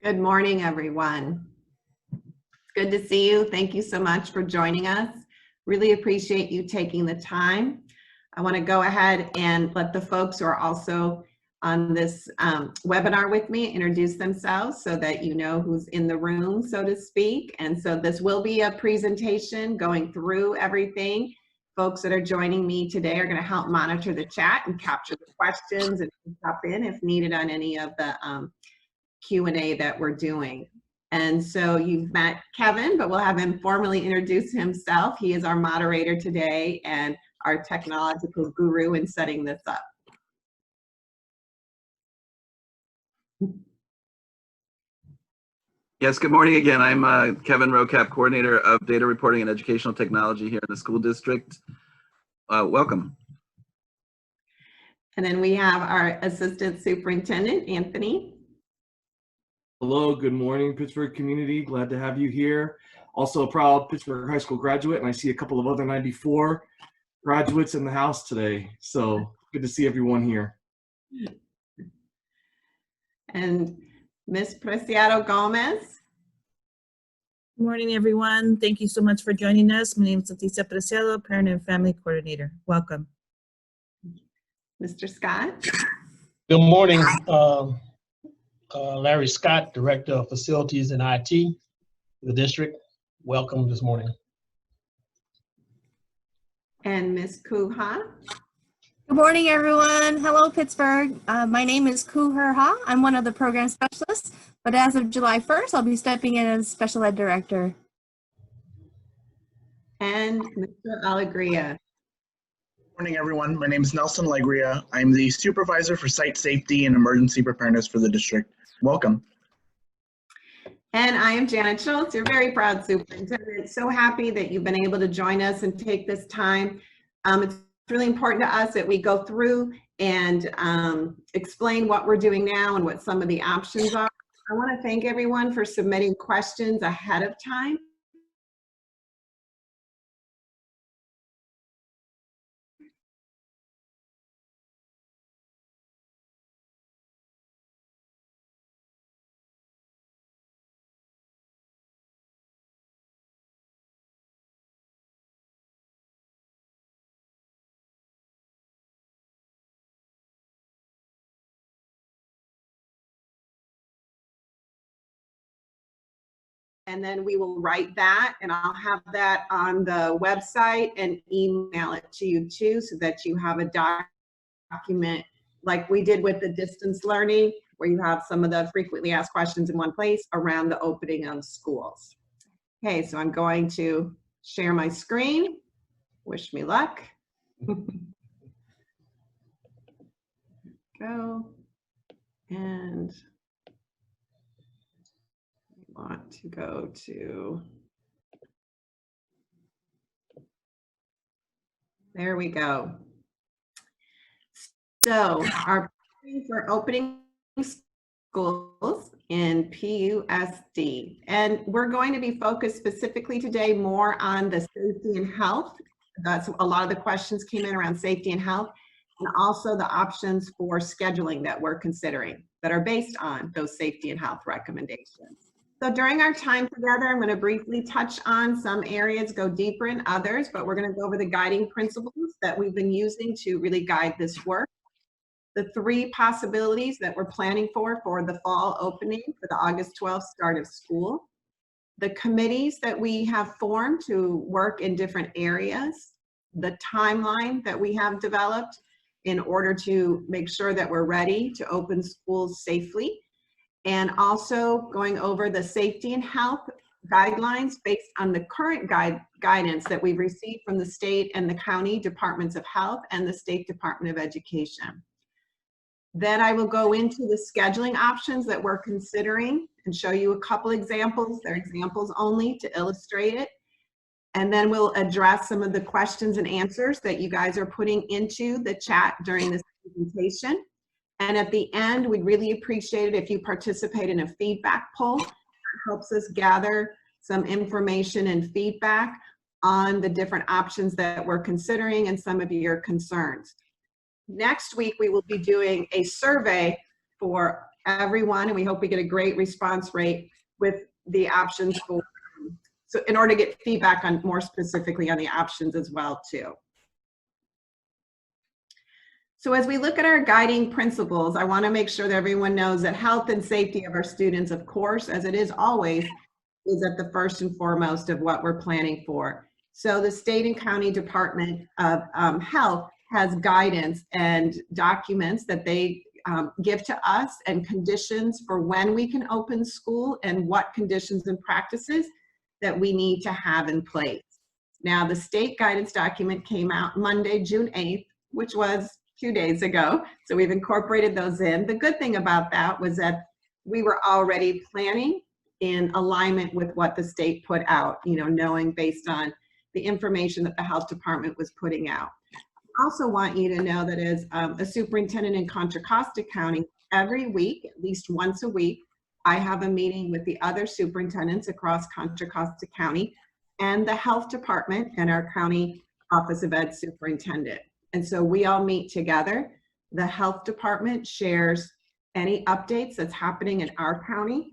Good morning, everyone. Good to see you. Thank you so much for joining us. Really appreciate you taking the time. I want to go ahead and let the folks who are also on this webinar with me introduce themselves so that you know who's in the room, so to speak. And so this will be a presentation going through everything. Folks that are joining me today are going to help monitor the chat and capture the questions and hop in if needed on any of the Q&A that we're doing. And so you've met Kevin, but we'll have him formally introduce himself. He is our moderator today and our technological guru in setting this up. Yes, good morning again. I'm Kevin Rocap, Coordinator of Data Reporting and Educational Technology here in the school district. Welcome. And then we have our Assistant Superintendent, Anthony. Hello, good morning, Pittsburgh community. Glad to have you here. Also a proud Pittsburgh High School graduate, and I see a couple of other 94 graduates in the house today. So good to see everyone here. And Ms. Preciado Gomez. Good morning, everyone. Thank you so much for joining us. My name is Leticia Preciado, Parent and Family Coordinator. Welcome. Mr. Scott. Good morning. Larry Scott, Director of Facilities and IT for the district. Welcome this morning. And Ms. Kuha. Good morning, everyone. Hello, Pittsburgh. My name is Kuher Ha. I'm one of the program specialists, but as of July 1st, I'll be stepping in as Special Ed Director. And Mr. Alegria. Good morning, everyone. My name is Nelson Alegria. I'm the Supervisor for Site Safety and Emergency Preparedness for the district. Welcome. And I am Janet Schultz, your very proud superintendent. So happy that you've been able to join us and take this time. It's really important to us that we go through and explain what we're doing now and what some of the options are. I want to thank everyone for submitting questions ahead of time. And then we will write that, and I'll have that on the website and email it to you too, so that you have a document like we did with the distance learning, where you have some of the frequently asked questions in one place around the opening of schools. Okay, so I'm going to share my screen. Wish me luck. Go. And want to go to, there we go. So our planning for opening schools in PUSD, and we're going to be focused specifically today more on the safety and health. That's a lot of the questions came in around safety and health, and also the options for scheduling that we're considering that are based on those safety and health recommendations. So during our time together, I'm going to briefly touch on some areas, go deeper in others, but we're going to go over the guiding principles that we've been using to really guide this work. The three possibilities that we're planning for the fall opening for the August 12th start of school. The committees that we have formed to work in different areas. The timeline that we have developed in order to make sure that we're ready to open schools safely. And also going over the safety and health guidelines based on the current guidance that we've received from the state and the county departments of health and the State Department of Education. Then I will go into the scheduling options that we're considering and show you a couple examples. They're examples only to illustrate it. And then we'll address some of the questions and answers that you guys are putting into the chat during this presentation. And at the end, we'd really appreciate it if you participate in a feedback poll. It helps us gather some information and feedback on the different options that we're considering and some of your concerns. Next week, we will be doing a survey for everyone, and we hope we get a great response rate with the options for, so in order to get feedback on more specifically on the options as well too. So as we look at our guiding principles, I want to make sure that everyone knows that health and safety of our students, of course, as it is always, is at the first and foremost of what we're planning for. So the state and county Department of Health has guidance and documents that they give to us and conditions for when we can open school and what conditions and practices that we need to have in place. Now, the state guidance document came out Monday, June 8th, which was 2 days ago. So we've incorporated those in. The good thing about that was that we were already planning in alignment with what the state put out, you know, knowing based on the information that the health department was putting out. I also want you to know that as a superintendent in Contra Costa County, every week, at least once a week, I have a meeting with the other superintendents across Contra Costa County and the health department and our county office of ed superintendent. And so we all meet together. The health department shares any updates that's happening in our county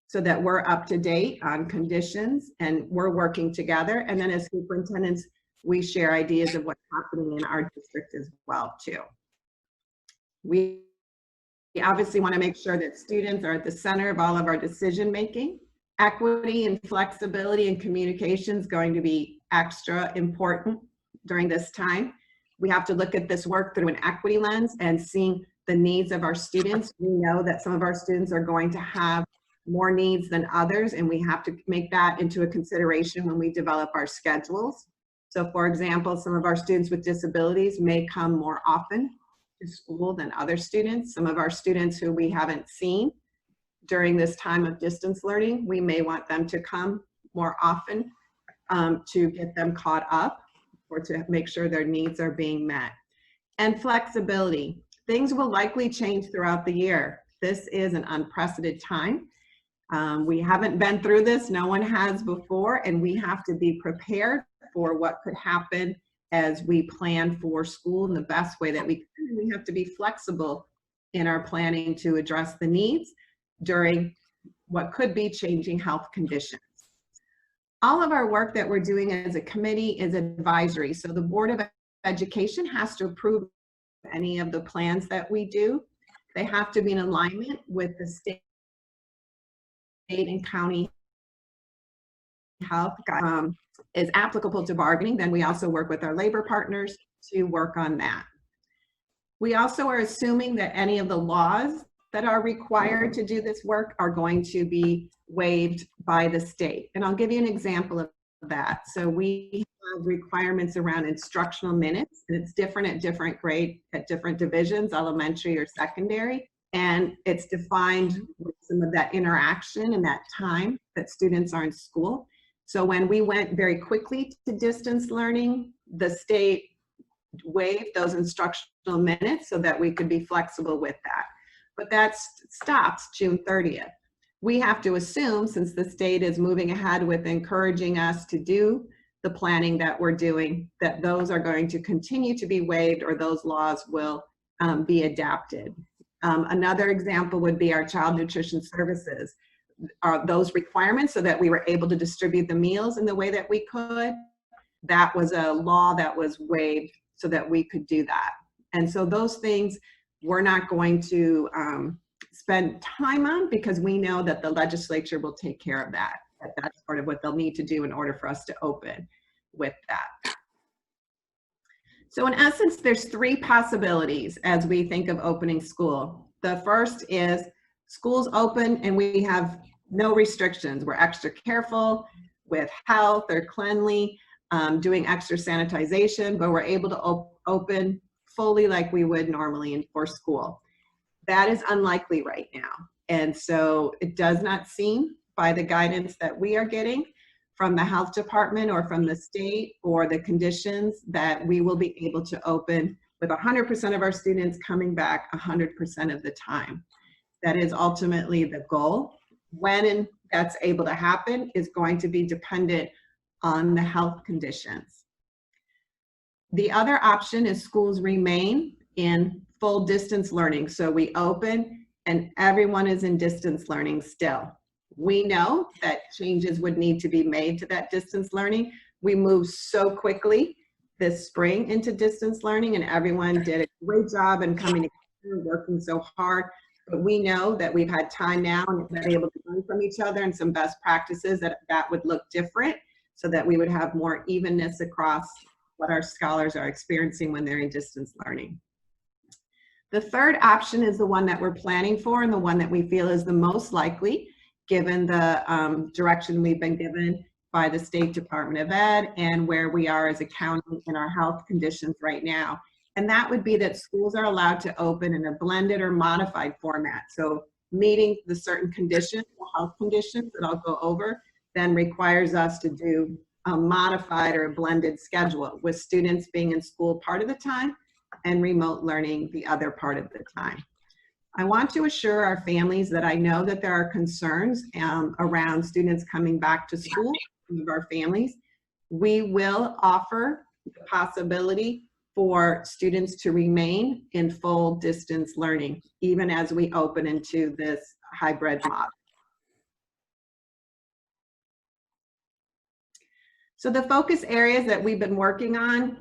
so that we're up to date on conditions and we're working together. And then as superintendents, we share ideas of what's happening in our district as well too. We obviously want to make sure that students are at the center of all of our decision making. Equity and flexibility and communication is going to be extra important during this time. We have to look at this work through an equity lens and seeing the needs of our students. We know that some of our students are going to have more needs than others, and we have to make that into a consideration when we develop our schedules. So for example, some of our students with disabilities may come more often to school than other students. Some of our students who we haven't seen during this time of distance learning, we may want them to come more often to get them caught up or to make sure their needs are being met. And flexibility. Things will likely change throughout the year. This is an unprecedented time. We haven't been through this, no one has before, and we have to be prepared for what could happen as we plan for school in the best way that we can. We have to be flexible in our planning to address the needs during what could be changing health conditions. All of our work that we're doing as a committee is advisory. So the Board of Education has to approve any of the plans that we do. They have to be in alignment with the state and county health is applicable to bargaining. Then we also work with our labor partners to work on that. We also are assuming that any of the laws that are required to do this work are going to be waived by the state. And I'll give you an example of that. So we have requirements around instructional minutes, and it's different at different grade, at different divisions, elementary or secondary. And it's defined with some of that interaction and that time that students are in school. So when we went very quickly to distance learning, the state waived those instructional minutes so that we could be flexible with that. But that stops June 30th. We have to assume, since the state is moving ahead with encouraging us to do the planning that we're doing, that those are going to continue to be waived or those laws will be adapted. Another example would be our child nutrition services. Those requirements so that we were able to distribute the meals in the way that we could, that was a law that was waived so that we could do that. And so those things we're not going to spend time on because we know that the legislature will take care of that. That's part of what they'll need to do in order for us to open with that. So in essence, there's three possibilities as we think of opening school. The first is schools open and we have no restrictions. We're extra careful with health or cleanly, doing extra sanitization, but we're able to open fully like we would normally for school. That is unlikely right now. And so it does not seem by the guidance that we are getting from the health department or from the state or the conditions that we will be able to open with 100% of our students coming back 100% of the time. That is ultimately the goal. When that's able to happen is going to be dependent on the health conditions. The other option is schools remain in full distance learning. So we open and everyone is in distance learning still. We know that changes would need to be made to that distance learning. We moved so quickly this spring into distance learning, and everyone did a great job in coming together, working so hard. But we know that we've had time now and been able to learn from each other and some best practices that would look different, so that we would have more evenness across what our scholars are experiencing when they're in distance learning. The third option is the one that we're planning for and the one that we feel is the most likely, given the direction we've been given by the State Department of Ed and where we are as a county in our health conditions right now. And that would be that schools are allowed to open in a blended or modified format. So meeting the certain conditions, the health conditions that I'll go over, then requires us to do a modified or a blended schedule, with students being in school part of the time and remote learning the other part of the time. I want to assure our families that I know that there are concerns around students coming back to school, some of our families. We will offer the possibility for students to remain in full distance learning, even as we open into this hybrid model. So the focus areas that we've been working on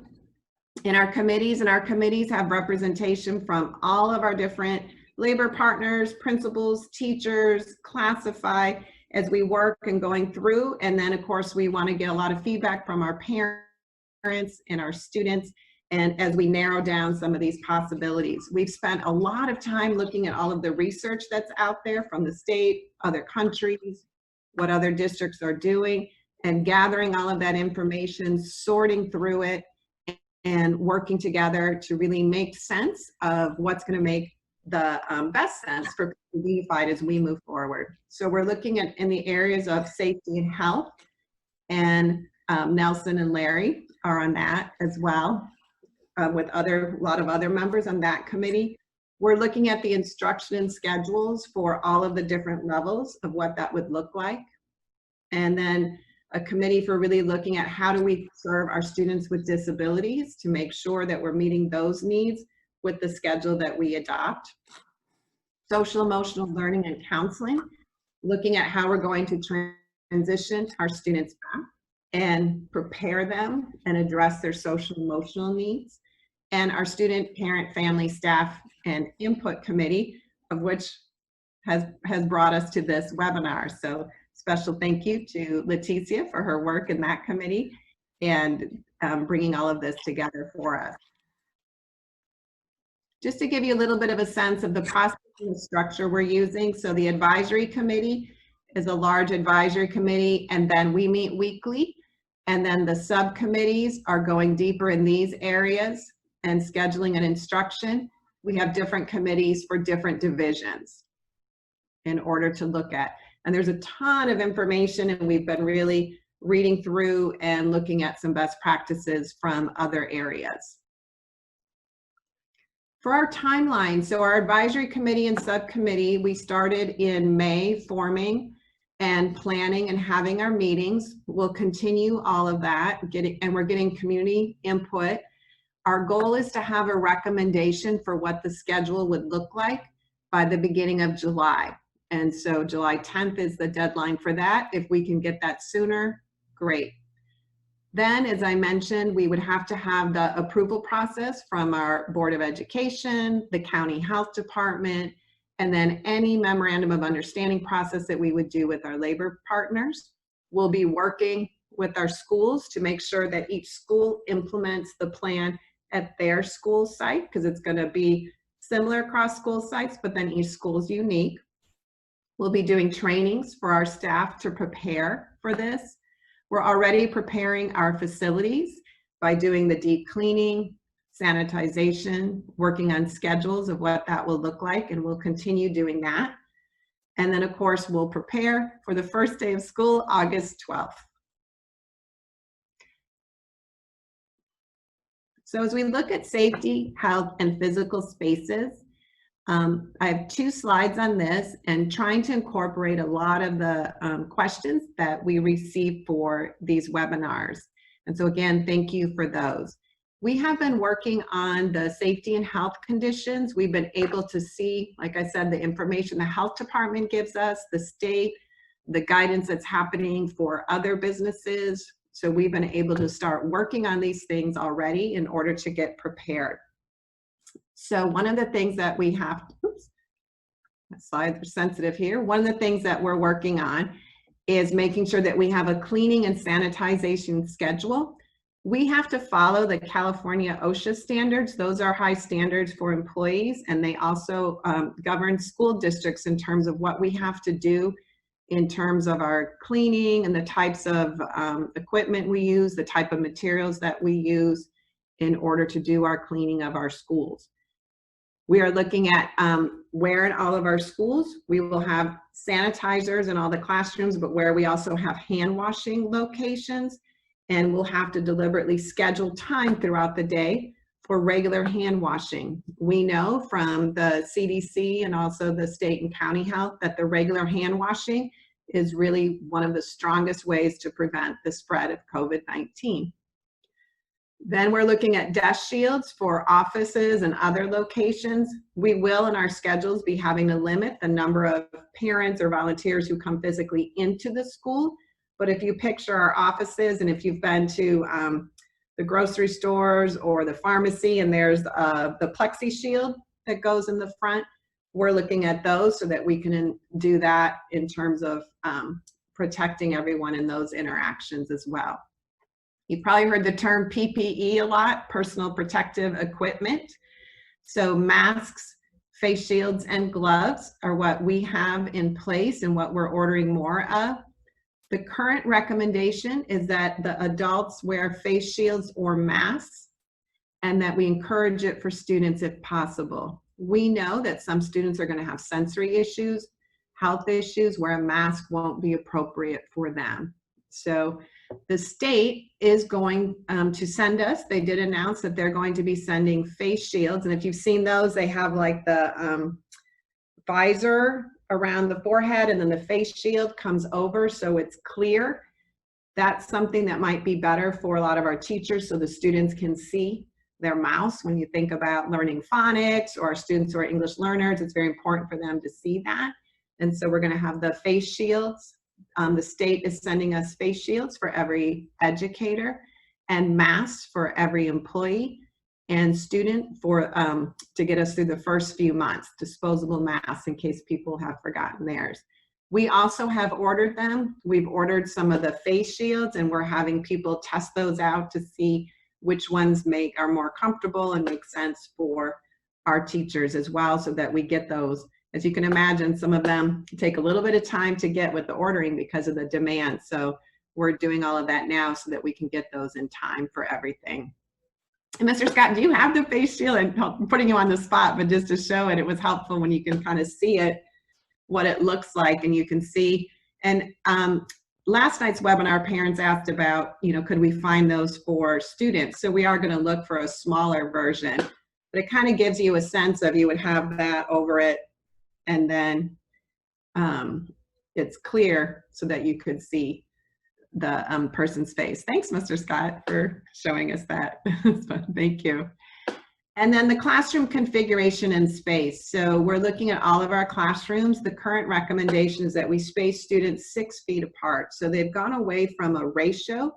in our committees, and our committees have representation from all of our different labor partners, principals, teachers, classify, as we work and going through. And then of course we want to get a lot of feedback from our parents and our students, and as we narrow down some of these possibilities. We've spent a lot of time looking at all of the research that's out there from the state, other countries, what other districts are doing, and gathering all of that information, sorting through it, and working together to really make sense of what's going to make the best sense for Unified as we move forward. So we're looking at in the areas of safety and health, and Nelson and Larry are on that as well, with a lot of other members on that committee. We're looking at the instruction and schedules for all of the different levels of what that would look like. And then a committee for really looking at how do we serve our students with disabilities to make sure that we're meeting those needs with the schedule that we adopt. Social emotional learning and counseling, looking at how we're going to transition our students back and prepare them and address their social emotional needs. And our student, parent, family, staff, and input committee, of which has brought us to this webinar. So special thank you to Leticia for her work in that committee and bringing all of this together for us. Just to give you a little bit of a sense of the process and the structure we're using. So the advisory committee is a large advisory committee, and then we meet weekly. And then the subcommittees are going deeper in these areas and scheduling and instruction. We have different committees for different divisions in order to look at. And there's a ton of information, and we've been really reading through and looking at some best practices from other areas. For our timeline, so our advisory committee and subcommittee, we started in May forming and planning and having our meetings. We'll continue all of that, and we're getting community input. Our goal is to have a recommendation for what the schedule would look like by the beginning of July. And so July 10th is the deadline for that. If we can get that sooner, great. Then, as I mentioned, we would have to have the approval process from our Board of Education, the County Health Department, and then any memorandum of understanding process that we would do with our labor partners. We'll be working with our schools to make sure that each school implements the plan at their school site, because it's going to be similar across school sites, but then each school is unique. We'll be doing trainings for our staff to prepare for this. We're already preparing our facilities by doing the deep cleaning, sanitization, working on schedules of what that will look like, and we'll continue doing that. And then of course, we'll prepare for the first day of school, August 12th. So as we look at safety, health, and physical spaces, I have 2 slides on this, and trying to incorporate a lot of the questions that we receive for these webinars. And so again, thank you for those. We have been working on the safety and health conditions. We've been able to see, like I said, the information the health department gives us, the state, the guidance that's happening for other businesses. So we've been able to start working on these things already in order to get prepared. So one of the things that we have, oops, slides are sensitive here. One of the things that we're working on is making sure that we have a cleaning and sanitization schedule. We have to follow the California OSHA standards. Those are high standards for employees, and they also govern school districts in terms of what we have to do in terms of our cleaning and the types of equipment we use, the type of materials that we use in order to do our cleaning of our schools. We are looking at where in all of our schools we will have sanitizers in all the classrooms, but where we also have hand washing locations, and we'll have to deliberately schedule time throughout the day for regular hand washing. We know from the CDC and also the state and county health that the regular hand washing is really one of the strongest ways to prevent the spread of COVID-19. Then we're looking at desk shields for offices and other locations. We will in our schedules be having to limit the number of parents or volunteers who come physically into the school. But if you picture our offices, and if you've been to the grocery stores or the pharmacy, and there's the plexi shield that goes in the front, we're looking at those so that we can do that in terms of protecting everyone in those interactions as well. You probably heard the term PPE a lot, personal protective equipment. So masks, face shields, and gloves are what we have in place and what we're ordering more of. The current recommendation is that the adults wear face shields or masks, and that we encourage it for students if possible. We know that some students are going to have sensory issues, health issues, where a mask won't be appropriate for them. So the state is going to send us, they did announce that they're going to be sending face shields. And if you've seen those, they have like the visor around the forehead, and then the face shield comes over so it's clear. That's something that might be better for a lot of our teachers, so the students can see their mouths. When you think about learning phonics or students who are English learners, it's very important for them to see that. And so we're going to have the face shields. The state is sending us face shields for every educator and masks for every employee and student for to get us through the first few months, disposable masks in case people have forgotten theirs. We also have ordered them. We've ordered some of the face shields, and we're having people test those out to see which ones are more comfortable and make sense for our teachers as well, so that we get those. As you can imagine, some of them take a little bit of time to get with the ordering because of the demand. So we're doing all of that now so that we can get those in time for everything. And Mr. Scott, do you have the face shield? I'm putting you on the spot, but just to show it, it was helpful when you can kind of see it, what it looks like, and you can see. And last night's webinar, parents asked about, could we find those for students? So we are going to look for a smaller version, but it kind of gives you a sense of, you would have that over it, and then it's clear so that you could see the person's face. Thanks, Mr. Scott, for showing us that. Thank you. And then the classroom configuration and space. So we're looking at all of our classrooms. The current recommendation is that we space students 6 feet apart. So they've gone away from a ratio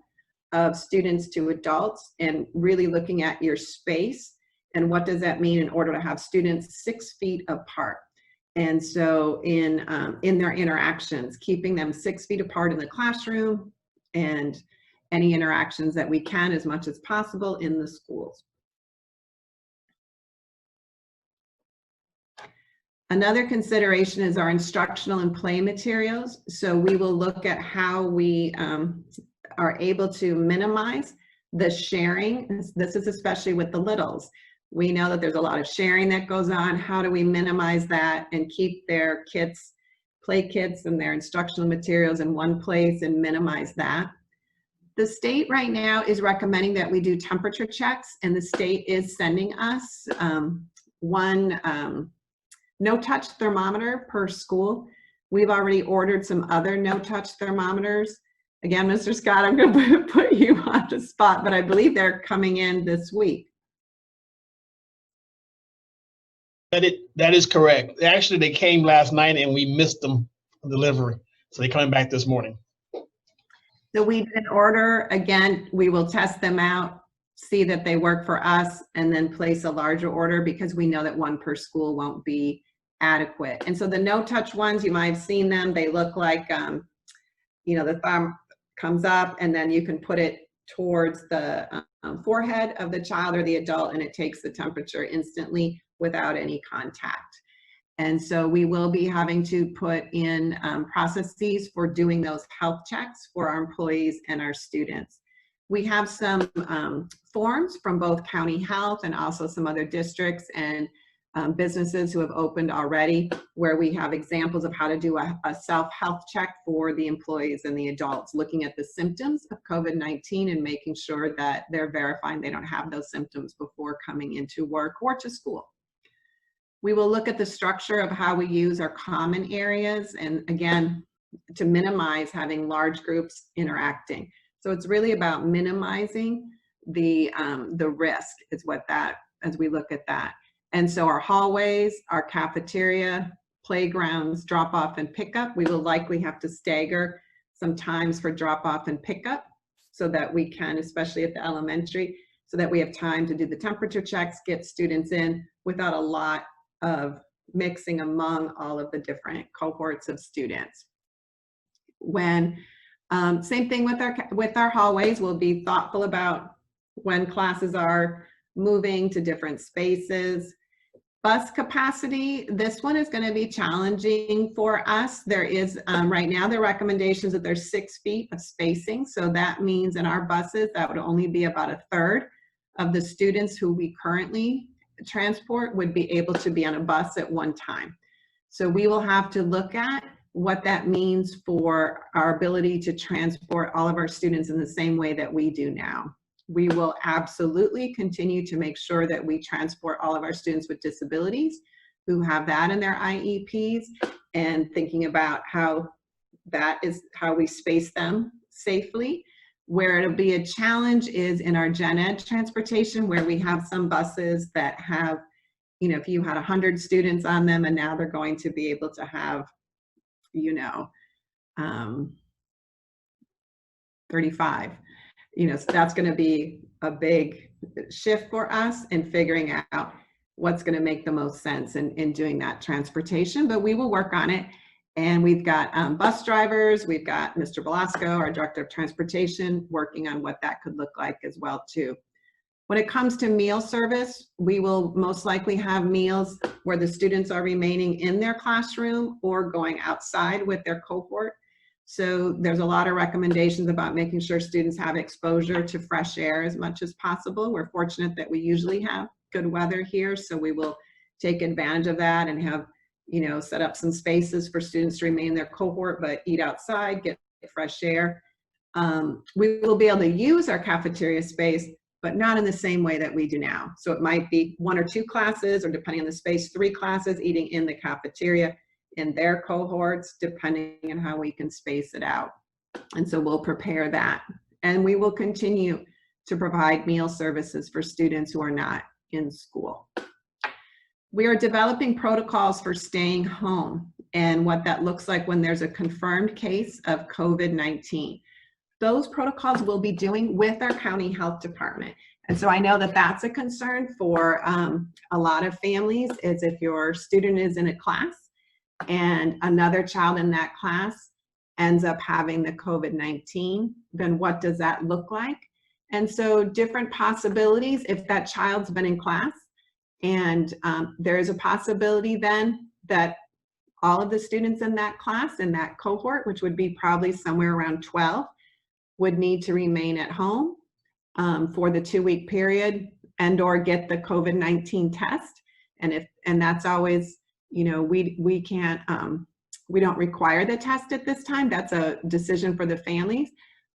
of students to adults and really looking at your space and what does that mean in order to have students 6 feet apart. And so in their interactions, keeping them 6 feet apart in the classroom and any interactions that we can as much as possible in the schools. Another consideration is our instructional and play materials. So we will look at how we are able to minimize the sharing. This is especially with the littles. We know that there's a lot of sharing that goes on. How do we minimize that and keep their kits, play kits and their instructional materials in one place and minimize that? The state right now is recommending that we do temperature checks, and the state is sending us one no-touch thermometer per school. We've already ordered some other no-touch thermometers Again, Mr. Scott, I'm going to put you on the spot, but I believe they're coming in this week. That is correct. Actually, they came last night and we missed them delivery. So they're coming back this morning. So we did order, again, we will test them out, see that they work for us, and then place a larger order because we know that one per school won't be adequate. And so the no-touch ones, you might have seen them. They look like, you know, the thumb comes up and then you can put it towards the forehead of the child or the adult, and it takes the temperature instantly without any contact. And so we will be having to put in processes for doing those health checks for our employees and our students. We have some forms from both county health and also some other districts and businesses who have opened already, where we have examples of how to do a self-health check for the employees and the adults, looking at the symptoms of COVID-19 and making sure that they're verifying they don't have those symptoms before coming into work or to school. We will look at the structure of how we use our common areas, and again, to minimize having large groups interacting. So it's really about minimizing the risk is what that, as we look at that. And so our hallways, our cafeteria, playgrounds, drop off and pickup, we will likely have to stagger some times for drop off and pickup so that we can, especially at the elementary, so that we have time to do the temperature checks, get students in without a lot of mixing among all of the different cohorts of students. When same thing with our hallways, we'll be thoughtful about when classes are moving to different spaces. Bus capacity, this one is going to be challenging for us. There is right now the recommendations that there's 6 feet of spacing, so that means in our buses that would only be about 1/3 of the students who we currently transport would be able to be on a bus at one time. So we will have to look at what that means for our ability to transport all of our students in the same way that we do now. We will absolutely continue to make sure that we transport all of our students with disabilities who have that in their IEPs, and thinking about how that is how we space them safely. Where it'll be a challenge is in our gen ed transportation, where we have some buses that have, you know, if you had 100 students on them and now they're going to be able to have, you know, 35, you know, so that's going to be a big shift for us in figuring out what's going to make the most sense in doing that transportation, but we will work on it. And we've got bus drivers, we've got Mr. Velasco, our Director of Transportation, working on what that could look like as well too. When it comes to meal service, we will most likely have meals where the students are remaining in their classroom or going outside with their cohort. So there's a lot of recommendations about making sure students have exposure to fresh air as much as possible. We're fortunate that we usually have good weather here, so we will take advantage of that and have, you know, set up some spaces for students to remain in their cohort, but eat outside, get fresh air. We will be able to use our cafeteria space, but not in the same way that we do now. So it might be 1 or 2 classes, or depending on the space, 3 classes eating in the cafeteria in their cohorts, depending on how we can space it out. And so we'll prepare that. And we will continue to provide meal services for students who are not in school. We are developing protocols for staying home and what that looks like when there's a confirmed case of COVID-19. Those protocols we'll be doing with our county health department. And so I know that that's a concern for a lot of families, is if your student is in a class and another child in that class ends up having the COVID-19, then what does that look like? And so different possibilities, if that child's been in class, and there is a possibility then that all of the students in that class, in that cohort, which would be probably somewhere around 12, would need to remain at home for the 2-week period and or get the COVID-19 test. And that's always, you know, we can't, we don't require the test at this time. That's a decision for the families,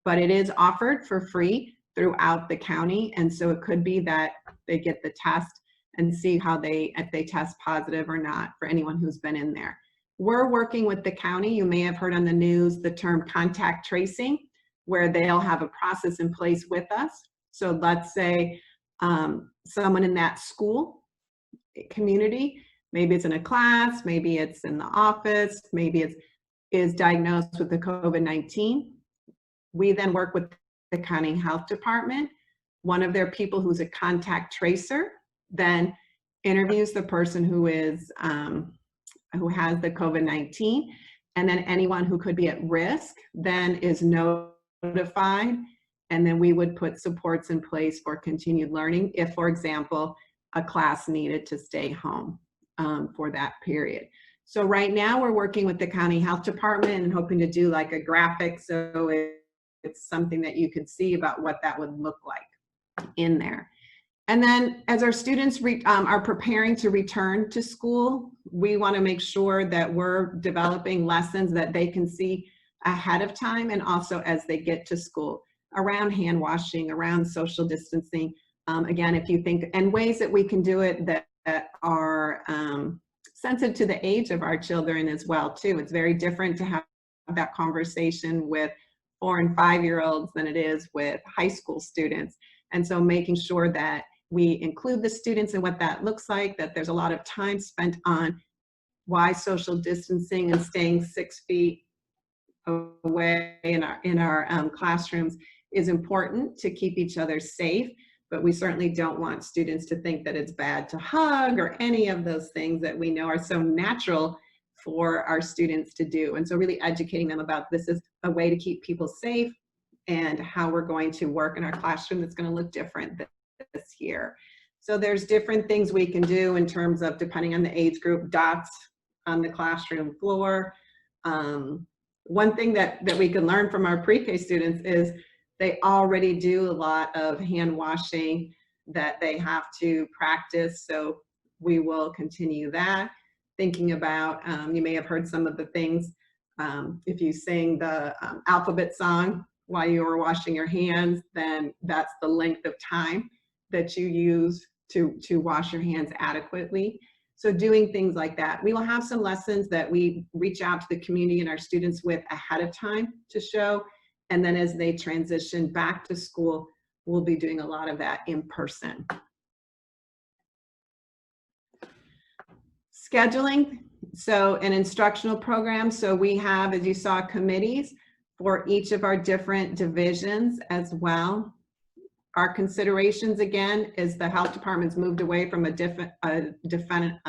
but it is offered for free throughout the county. And so it could be that they get the test and see how if they test positive or not for anyone who's been in there. We're working with the county. You may have heard on the news the term contact tracing. where they'll have a process in place with us. So let's say someone in that school community, maybe it's in a class, maybe it's in the office, maybe it's is diagnosed with the COVID-19. We then work with the county health department. One of their people who's a contact tracer then interviews the person who is who has the COVID-19, and then anyone who could be at risk then is notified, and then we would put supports in place for continued learning if, for example, a class needed to stay home for that period. So right now we're working with the county health department and hoping to do like a graphic so it's something that you could see about what that would look like in there. And then as our students are preparing to return to school, we want to make sure that we're developing lessons that they can see ahead of time and also as they get to school around hand washing, around social distancing. Again, if you think, and ways that we can do it that are sensitive to the age of our children as well too. It's very different to have that conversation with 4- and 5-year-olds than it is with high school students. And so making sure that we include the students in what that looks like, that there's a lot of time spent on why social distancing and staying 6 feet away in our classrooms is important to keep each other safe. But we certainly don't want students to think that it's bad to hug or any of those things that we know are so natural for our students to do. And so really educating them about this is a way to keep people safe and how we're going to work in our classroom that's going to look different this year. So there's different things we can do in terms of, depending on the age group, dots on the classroom floor. One thing that we can learn from our pre-K students is they already do a lot of hand washing that they have to practice. So we will continue that. Thinking about, you may have heard some of the things, if you sing the alphabet song while you were washing your hands, then that's the length of time that you use to wash your hands adequately. So doing things like that. We will have some lessons that we reach out to the community and our students with ahead of time to show. And then as they transition back to school, we'll be doing a lot of that in person. Scheduling, so an instructional program. So we have, as you saw, committees for each of our different divisions as well. Our considerations, again, is the health department's moved away from a definite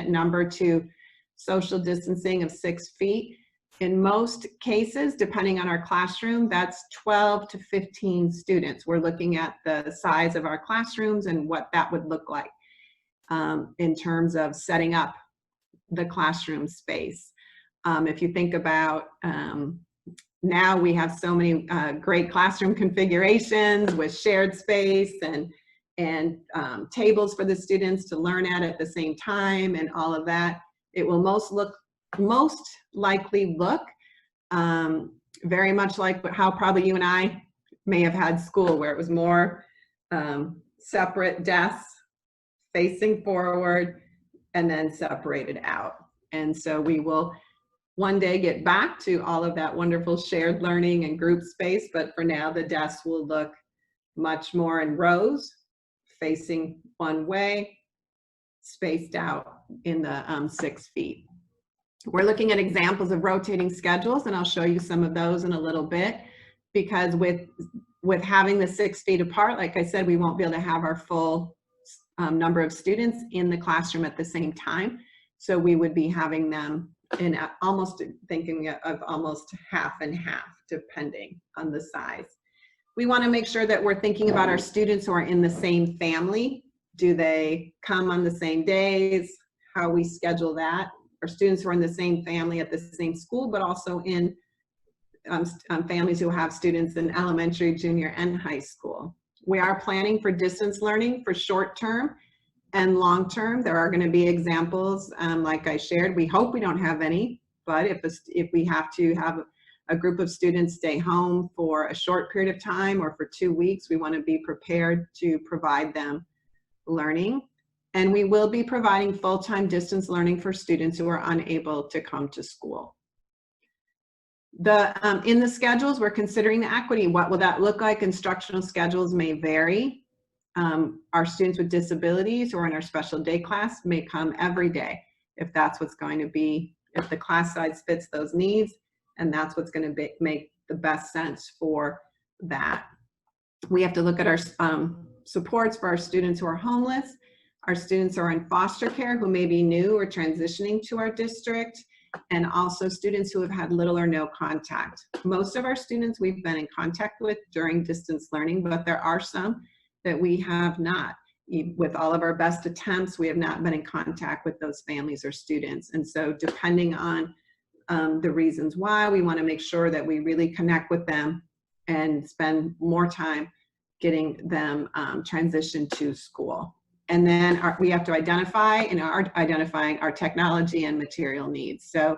number to social distancing of 6 feet. In most cases, depending on our classroom, that's 12 to 15 students. We're looking at the size of our classrooms and what that would look like in terms of setting up the classroom space. If you think about now we have so many great classroom configurations with shared space and tables for the students to learn at the same time and all of that. It will most likely look very much like how probably you and I may have had school, where it was more separate desks facing forward and then separated out. And so we will one day get back to all of that wonderful shared learning and group space, but for now the desks will look much more in rows facing one way, spaced out in the 6 feet. We're looking at examples of rotating schedules, and I'll show you some of those in a little bit, because with having the 6 feet apart, like I said, we won't be able to have our full number of students in the classroom at the same time. So we would be having them in almost thinking of almost half and half, depending on the size. We want to make sure that we're thinking about our students who are in the same family. Do they come on the same days? How we schedule that? Our students who are in the same family at the same school, but also in families who have students in elementary, junior, and high school. We are planning for distance learning for short term and long term. There are going to be examples like I shared. We hope we don't have any, but if we have to have a group of students stay home for a short period of time or for 2 weeks, we want to be prepared to provide them learning. And we will be providing full-time distance learning for students who are unable to come to school. In the schedules, we're considering the equity. What will that look like? Instructional schedules may vary. Our students with disabilities or in our special day class may come every day if that's what's going to be, if the class size fits those needs, and that's what's going to make the best sense for that. We have to look at our supports for our students who are homeless, our students who are in foster care who may be new or transitioning to our district, and also students who have had little or no contact. Most of our students we've been in contact with during distance learning, but there are some that we have not. With all of our best attempts, we have not been in contact with those families or students. And so depending on the reasons why, we want to make sure that we really connect with them and spend more time getting them transitioned to school. And then we have to identify and are identifying our technology and material needs. So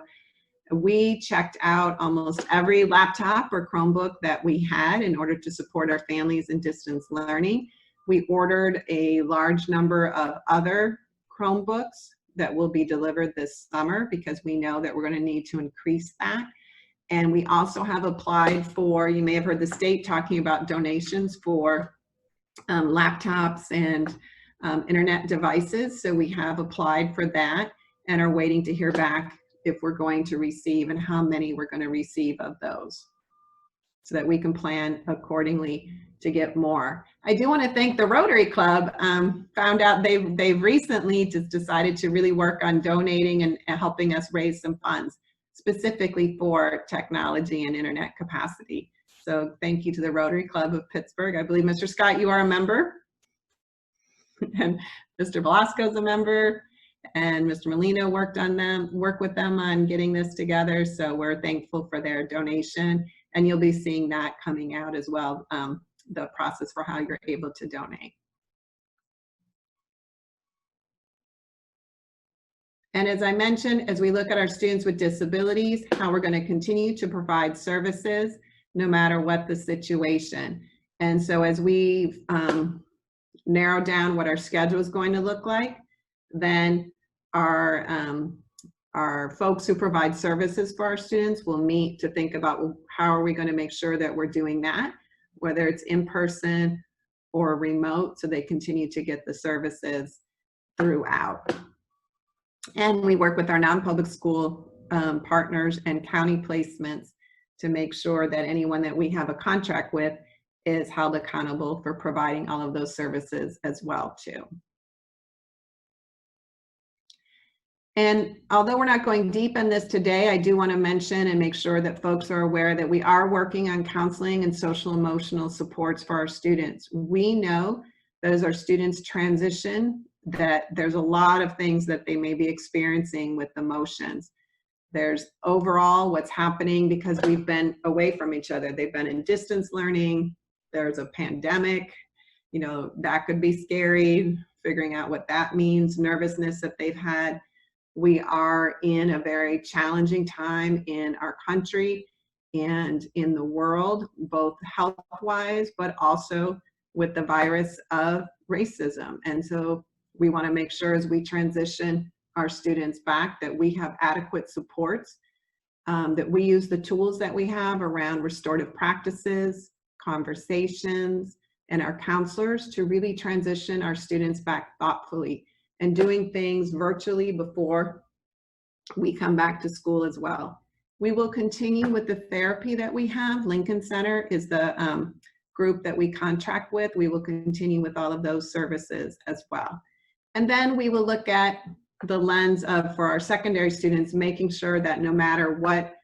we checked out almost every laptop or Chromebook that we had in order to support our families in distance learning. We ordered a large number of other Chromebooks that will be delivered this summer because we know that we're going to need to increase that. And we also have applied for, you may have heard the state talking about donations for laptops and internet devices. So we have applied for that and are waiting to hear back if we're going to receive and how many we're going to receive of those so that we can plan accordingly to get more. I do want to thank the Rotary Club. Found out they've recently just decided to really work on donating and helping us raise some funds specifically for technology and internet capacity. So thank you to the Rotary Club of Pittsburgh. I believe, Mr. Scott, you are a member. And Mr. Velasco is a member, and Mr. Molino worked with them on getting this together. So we're thankful for their donation, and you'll be seeing that coming out as well, the process for how you're able to donate. And as I mentioned, as we look at our students with disabilities, how we're going to continue to provide services no matter what the situation. And so as we narrow down what our schedule is going to look like, then our folks who provide services for our students will meet to think about how are we going to make sure that we're doing that, whether it's in person or remote, so they continue to get the services throughout. And we work with our non-public school partners and county placements to make sure that anyone that we have a contract with is held accountable for providing all of those services as well too. And although we're not going deep in this today, I do want to mention and make sure that folks are aware that we are working on counseling and social emotional supports for our students. We know that as our students transition, that there's a lot of things that they may be experiencing with emotions. There's overall what's happening because we've been away from each other. They've been in distance learning. There's a pandemic, you know, that could be scary, figuring out what that means, nervousness that they've had. We are in a very challenging time in our country and in the world, both health-wise, but also with the virus of racism. And so we want to make sure as we transition our students back that we have adequate supports, that we use the tools that we have around restorative practices, conversations, and our counselors to really transition our students back thoughtfully and doing things virtually before we come back to school as well. We will continue with the therapy that we have. Lincoln Center is the group that we contract with. We will continue with all of those services as well. And then we will look at the lens of, for our secondary students, making sure that no matter what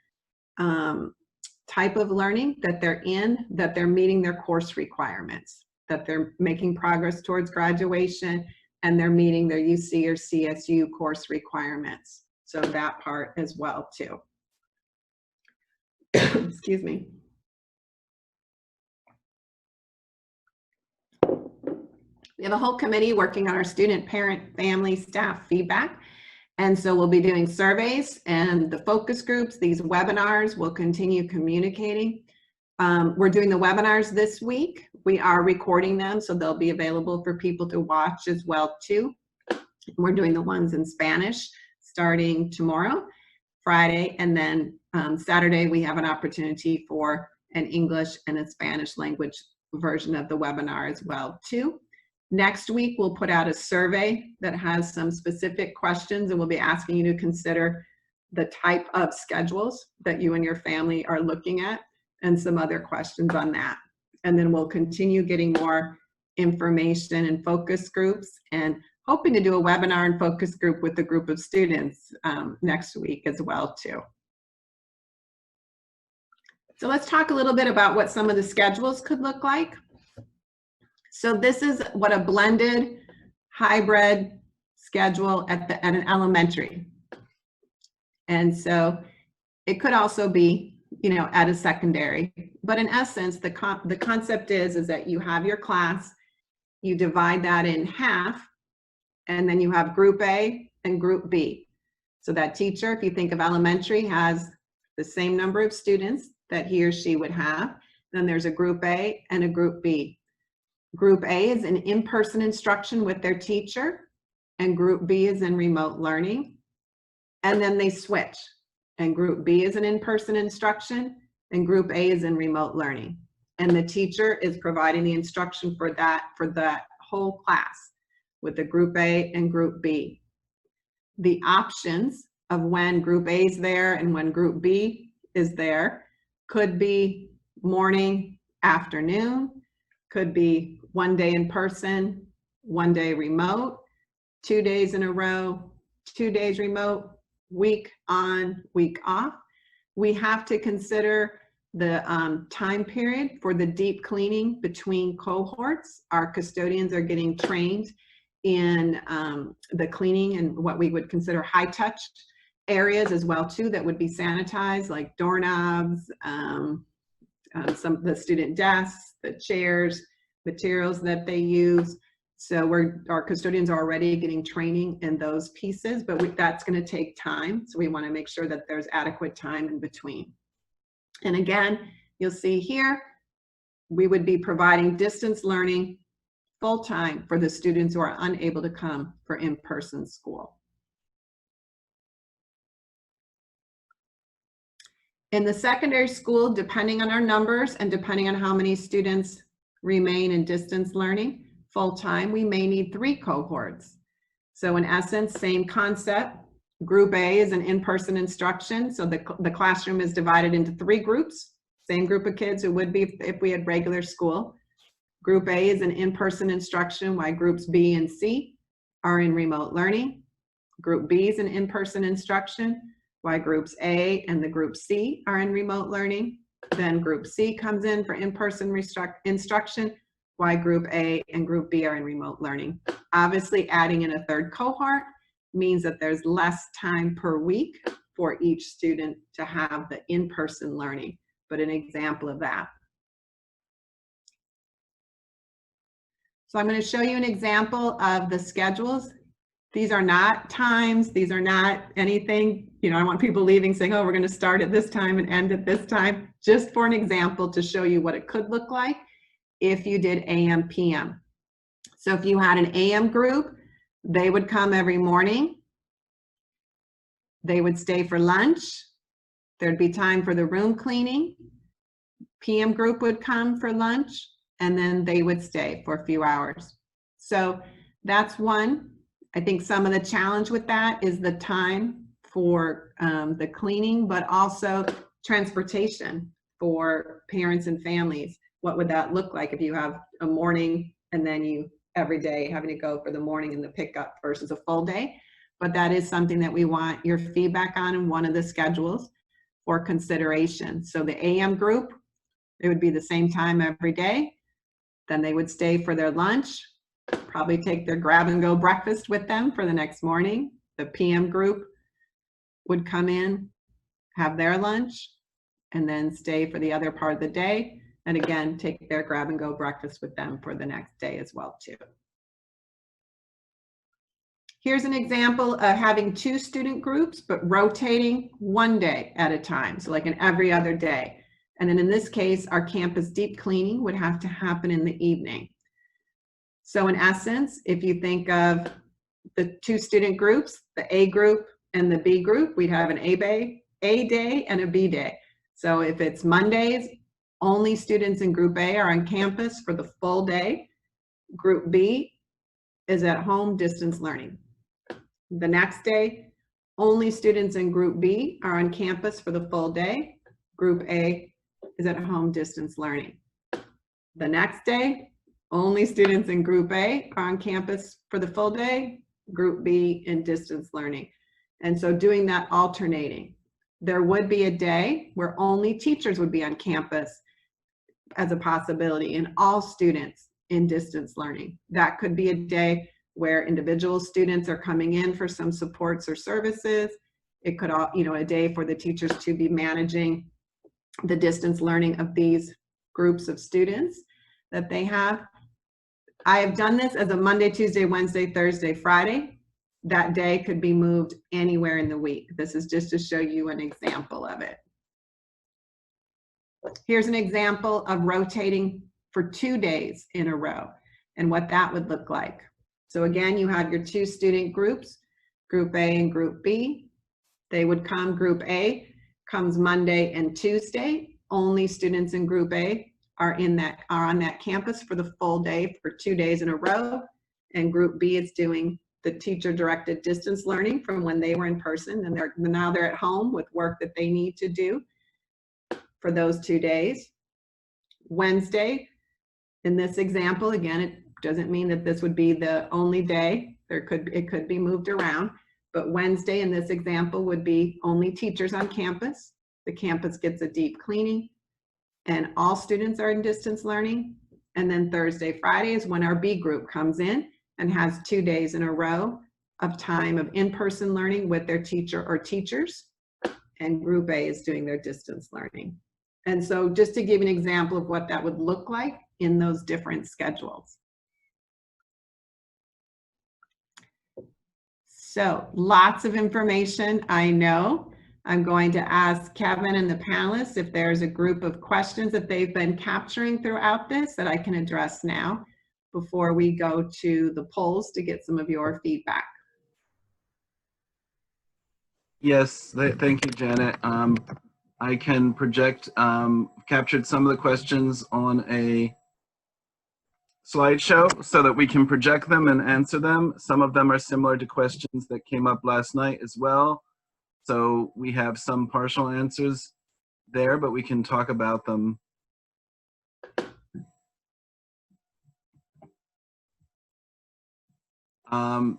type of learning that they're in, that they're meeting their course requirements, that they're making progress towards graduation, and they're meeting their UC or CSU course requirements. So that part as well too. Excuse me. We have a whole committee working on our student, parent, family, staff feedback. And so we'll be doing surveys and the focus groups. These webinars will continue communicating. We're doing the webinars this week. We are recording them, so they'll be available for people to watch as well too. We're doing the ones in Spanish starting tomorrow, Friday, and then Saturday, we have an opportunity for an English and a Spanish language version of the webinar as well, too. Next week, we'll put out a survey that has some specific questions, and we'll be asking you to consider the type of schedules that you and your family are looking at and some other questions on that. And then we'll continue getting more information and focus groups, and hoping to do a webinar and focus group with a group of students next week as well, too. So let's talk a little bit about what some of the schedules could look like. So this is what a blended hybrid schedule at an elementary. And so it could also be, you know, at a secondary. But in essence, the concept is that you have your class, you divide that in half, and then you have group A and group B. So that teacher, if you think of elementary, has the same number of students that he or she would have. Then there's a group A and a group B. Group A is in in-person instruction with their teacher, and group B is in remote learning. And then they switch, and group B is in in-person instruction, and group A is in remote learning. And the teacher is providing the instruction for that whole class with the group A and group B. The options of when group A is there and when group B is there could be morning, afternoon, could be 1 day in person, 1 day remote, 2 days in a row, 2 days remote, week on, week off. We have to consider the time period for the deep cleaning between cohorts. Our custodians are getting trained in the cleaning and what we would consider high touch areas as well too, that would be sanitized, like doorknobs, some of the student desks, the chairs, materials that they use. So our custodians are already getting training in those pieces, but that's going to take time. So we want to make sure that there's adequate time in between. And again, you'll see here, we would be providing distance learning full-time for the students who are unable to come for in-person school. In the secondary school, depending on our numbers and depending on how many students remain in distance learning full-time, we may need 3 cohorts. So in essence, same concept. Group A is an in-person instruction. So the classroom is divided into 3 groups, same group of kids it would be if we had regular school. Group A is an in-person instruction, while groups B and C are in remote learning. Group B is an in-person instruction, while groups A and the group C are in remote learning. Then group C comes in for in-person instruction, while group A and group B are in remote learning. Obviously, adding in a 3rd cohort means that there's less time per week for each student to have the in-person learning, but an example of that. So I'm going to show you an example of the schedules. These are not times, these are not anything, you know, I want people leaving saying, oh, we're going to start at this time and end at this time, just for an example to show you what it could look like if you did AM, PM. So if you had an AM group, they would come every morning. They would stay for lunch. There'd be time for the room cleaning. PM group would come for lunch, and then they would stay for a few hours. So that's one. I think some of the challenge with that is the time for the cleaning, but also transportation for parents and families. What would that look like if you have a morning and then you every day having to go for the morning and the pickup versus a full day? But that is something that we want your feedback on in one of the schedules for consideration. So the AM group, it would be the same time every day. Then they would stay for their lunch, probably take their grab-and-go breakfast with them for the next morning. The PM group would come in, have their lunch, and then stay for the other part of the day. And again, take their grab-and-go breakfast with them for the next day as well, too. Here's an example of having 2 student groups, but rotating 1 day at a time, so like an every other day. And then in this case, our campus deep cleaning would have to happen in the evening. So in essence, if you think of the 2 student groups, the A group and the B group, we'd have an A bay A day and a B day. So if it's Mondays, only students in Group A are on campus for the full day. Group B is at home distance learning. The next day, only students in Group B are on campus for the full day. Group A is at home distance learning. The next day, only students in Group A are on campus for the full day. Group B in distance learning. And so doing that alternating. There would be a day where only teachers would be on campus as a possibility and all students in distance learning. That could be a day where individual students are coming in for some supports or services. It could all, a day for the teachers to be managing the distance learning of these groups of students that they have. I have done this as a Monday, Tuesday, Wednesday, Thursday, Friday. That day could be moved anywhere in the week. This is just to show you an example of it. Here's an example of rotating for 2 days in a row and what that would look like. So again, you have your 2 student groups, Group A and Group B. They would come, Group A comes Monday and Tuesday. Only students in Group A are on that campus for the full day for 2 days in a row. And Group B is doing the teacher-directed distance learning from when they were in person, and now they're at home with work that they need to do for those 2 days. Wednesday, in this example, again, it doesn't mean that this would be the only day. It could be moved around, but Wednesday in this example would be only teachers on campus. The campus gets a deep cleaning and all students are in distance learning. And then Thursday, Friday is when our B group comes in and has 2 days in a row of time of in-person learning with their teacher or teachers, and Group A is doing their distance learning. And so just to give an example of what that would look like in those different schedules. So lots of information, I know. I'm going to ask Kevin and the panelists if there's a group of questions that they've been capturing throughout this that I can address now before we go to the polls to get some of your feedback. Yes, thank you, Janet. I can project, captured some of the questions on a slideshow so that we can project them and answer them. Some of them are similar to questions that came up last night as well. So we have some partial answers there, but we can talk about them.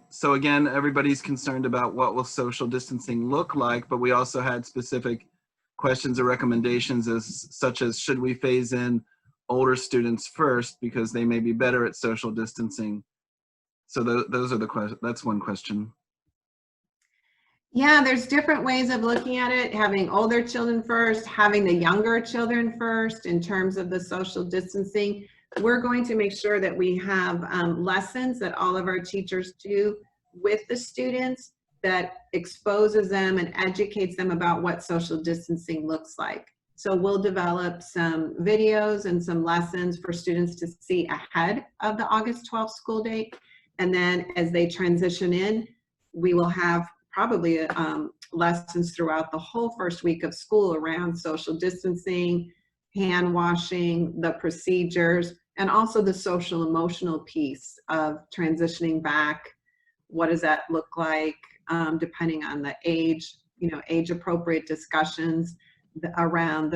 So again, everybody's concerned about what will social distancing look like, but we also had specific questions or recommendations such as should we phase in older students first because they may be better at social distancing. So those are the questions. That's one question. Yeah, there's different ways of looking at it, having older children first, having the younger children first in terms of the social distancing. We're going to make sure that we have lessons that all of our teachers do with the students that exposes them and educates them about what social distancing looks like. So we'll develop some videos and some lessons for students to see ahead of the August 12th school date. And then as they transition in, we will have probably lessons throughout the whole first week of school around social distancing, hand washing, the procedures, and also the social emotional piece of transitioning back. What does that look like depending on the age, age appropriate discussions around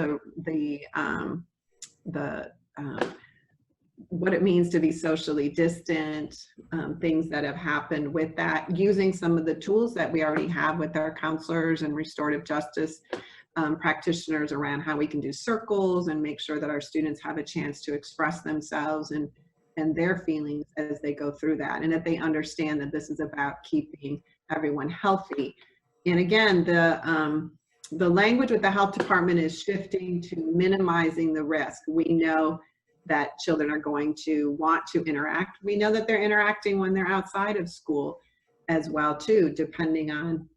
what it means to be socially distant, things that have happened with that, using some of the tools that we already have with our counselors and restorative justice practitioners around how we can do circles and make sure that our students have a chance to express themselves and their feelings as they go through that, and that they understand that this is about keeping everyone healthy. And again, the language with the health department is shifting to minimizing the risk. We know that children are going to want to interact. We know that they're interacting when they're outside of school as well too, depending on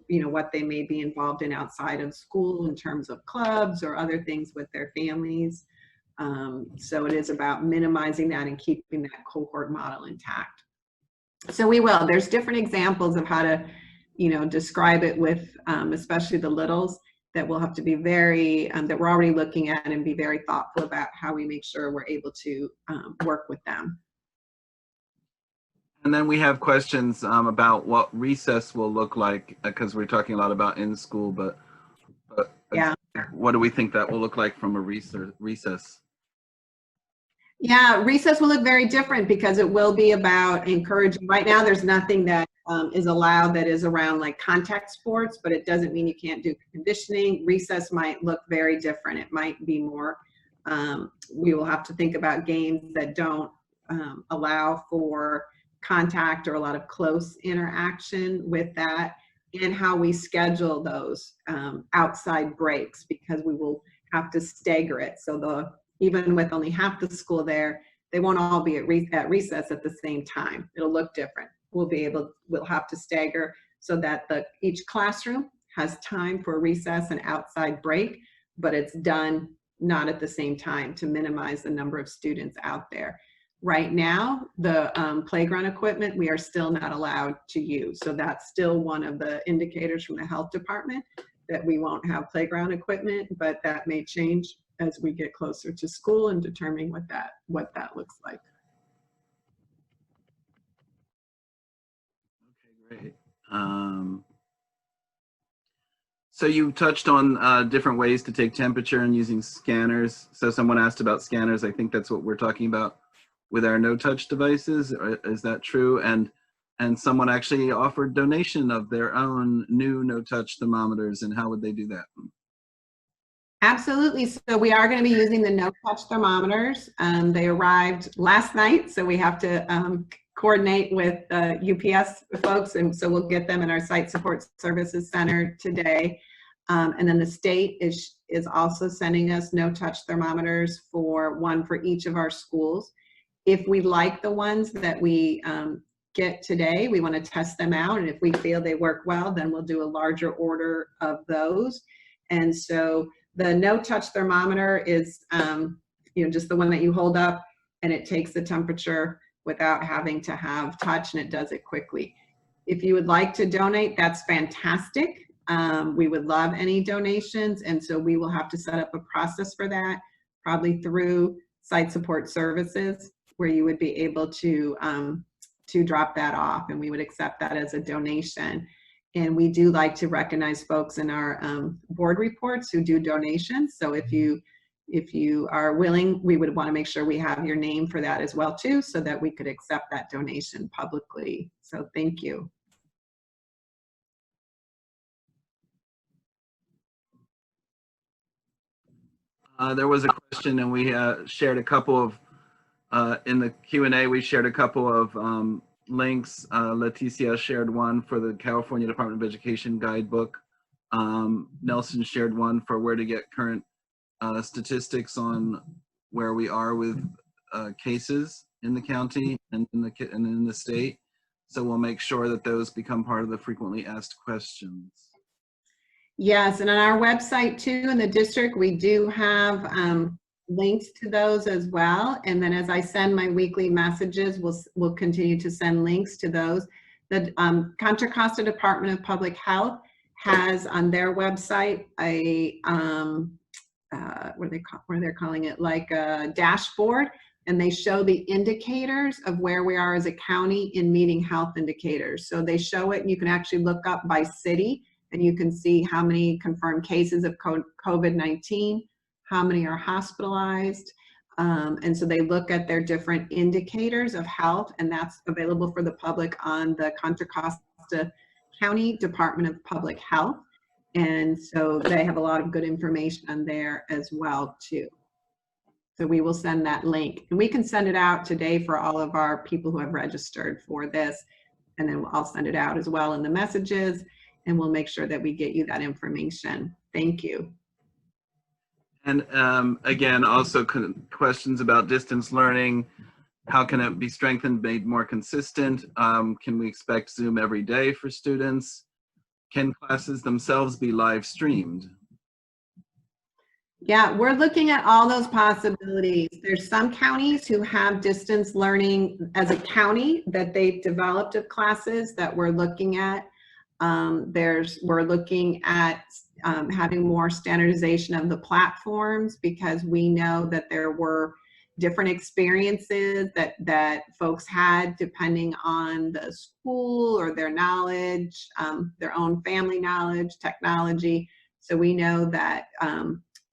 what they may be involved in outside of school in terms of clubs or other things with their families. So it is about minimizing that and keeping that cohort model intact. So there's different examples of how to describe it with especially the littles. that we'll have to be very, that we're already looking at and be very thoughtful about how we make sure we're able to work with them. And then we have questions about what recess will look like, because we're talking a lot about in school, but Yeah. what do we think that will look like from a recess? Yeah, recess will look very different because it will be about encouraging. Right now, there's nothing that is allowed that is around like contact sports, but it doesn't mean you can't do conditioning. Recess might look very different. It might be more, we will have to think about games that don't allow for contact or a lot of close interaction with that, and how we schedule those outside breaks, because we will have to stagger it. So even with only half the school there, they won't all be at recess at the same time. It'll look different. We'll have to stagger so that each classroom has time for recess and outside break, but it's done not at the same time to minimize the number of students out there. Right now, the playground equipment, we are still not allowed to use. So that's still one of the indicators from the health department that we won't have playground equipment, but that may change as we get closer to school and determining what that looks like. Okay, great. So you touched on different ways to take temperature and using scanners. So someone asked about scanners. I think that's what we're talking about with our no-touch devices. Is that true? And someone actually offered donation of their own new no-touch thermometers, and how would they do that? Absolutely. So we are going to be using the no-touch thermometers. They arrived last night, so we have to coordinate with UPS folks, and so we'll get them in our Site Support Services Center today. And then the state is also sending us no-touch thermometers, one for each of our schools. If we like the ones that we get today, we want to test them out, and if we feel they work well, then we'll do a larger order of those. And so the no-touch thermometer is just the one that you hold up, and it takes the temperature without having to have touch, and it does it quickly. If you would like to donate, that's fantastic. We would love any donations, and so we will have to set up a process for that, probably through Site Support Services, where you would be able to drop that off, and we would accept that as a donation. And we do like to recognize folks in our board reports who do donations. So if you are willing, we would want to make sure we have your name for that as well too, so that we could accept that donation publicly. So thank you. There was a question, and we shared a couple of, in the Q&A, we shared a couple of links. Leticia shared one for the California Department of Education guidebook. Nelson shared one for where to get current statistics on where we are with cases in the county and in the state. So we'll make sure that those become part of the frequently asked questions. Yes, and on our website too, in the district, we do have links to those as well. And then as I send my weekly messages, we'll continue to send links to those. The Contra Costa Department of Public Health has on their website a what they're calling it, like a dashboard, and they show the indicators of where we are as a county in meeting health indicators. So they show it, and you can actually look up by city, and you can see how many confirmed cases of COVID-19, how many are hospitalized. And so they look at their different indicators of health, and that's available for the public on the Contra Costa County Department of Public Health. And so they have a lot of good information on there as well too. So we will send that link, and we can send it out today for all of our people who have registered for this. And then I'll send it out as well in the messages, and we'll make sure that we get you that information. Thank you. And again, also questions about distance learning. How can it be strengthened, made more consistent? Can we expect Zoom every day for students? Can classes themselves be live streamed? Yeah, we're looking at all those possibilities. There's some counties who have distance learning as a county that they've developed of classes that we're looking at. We're looking at having more standardization of the platforms, because we know that there were different experiences that folks had depending on the school or their knowledge, their own family knowledge, technology. So we know that,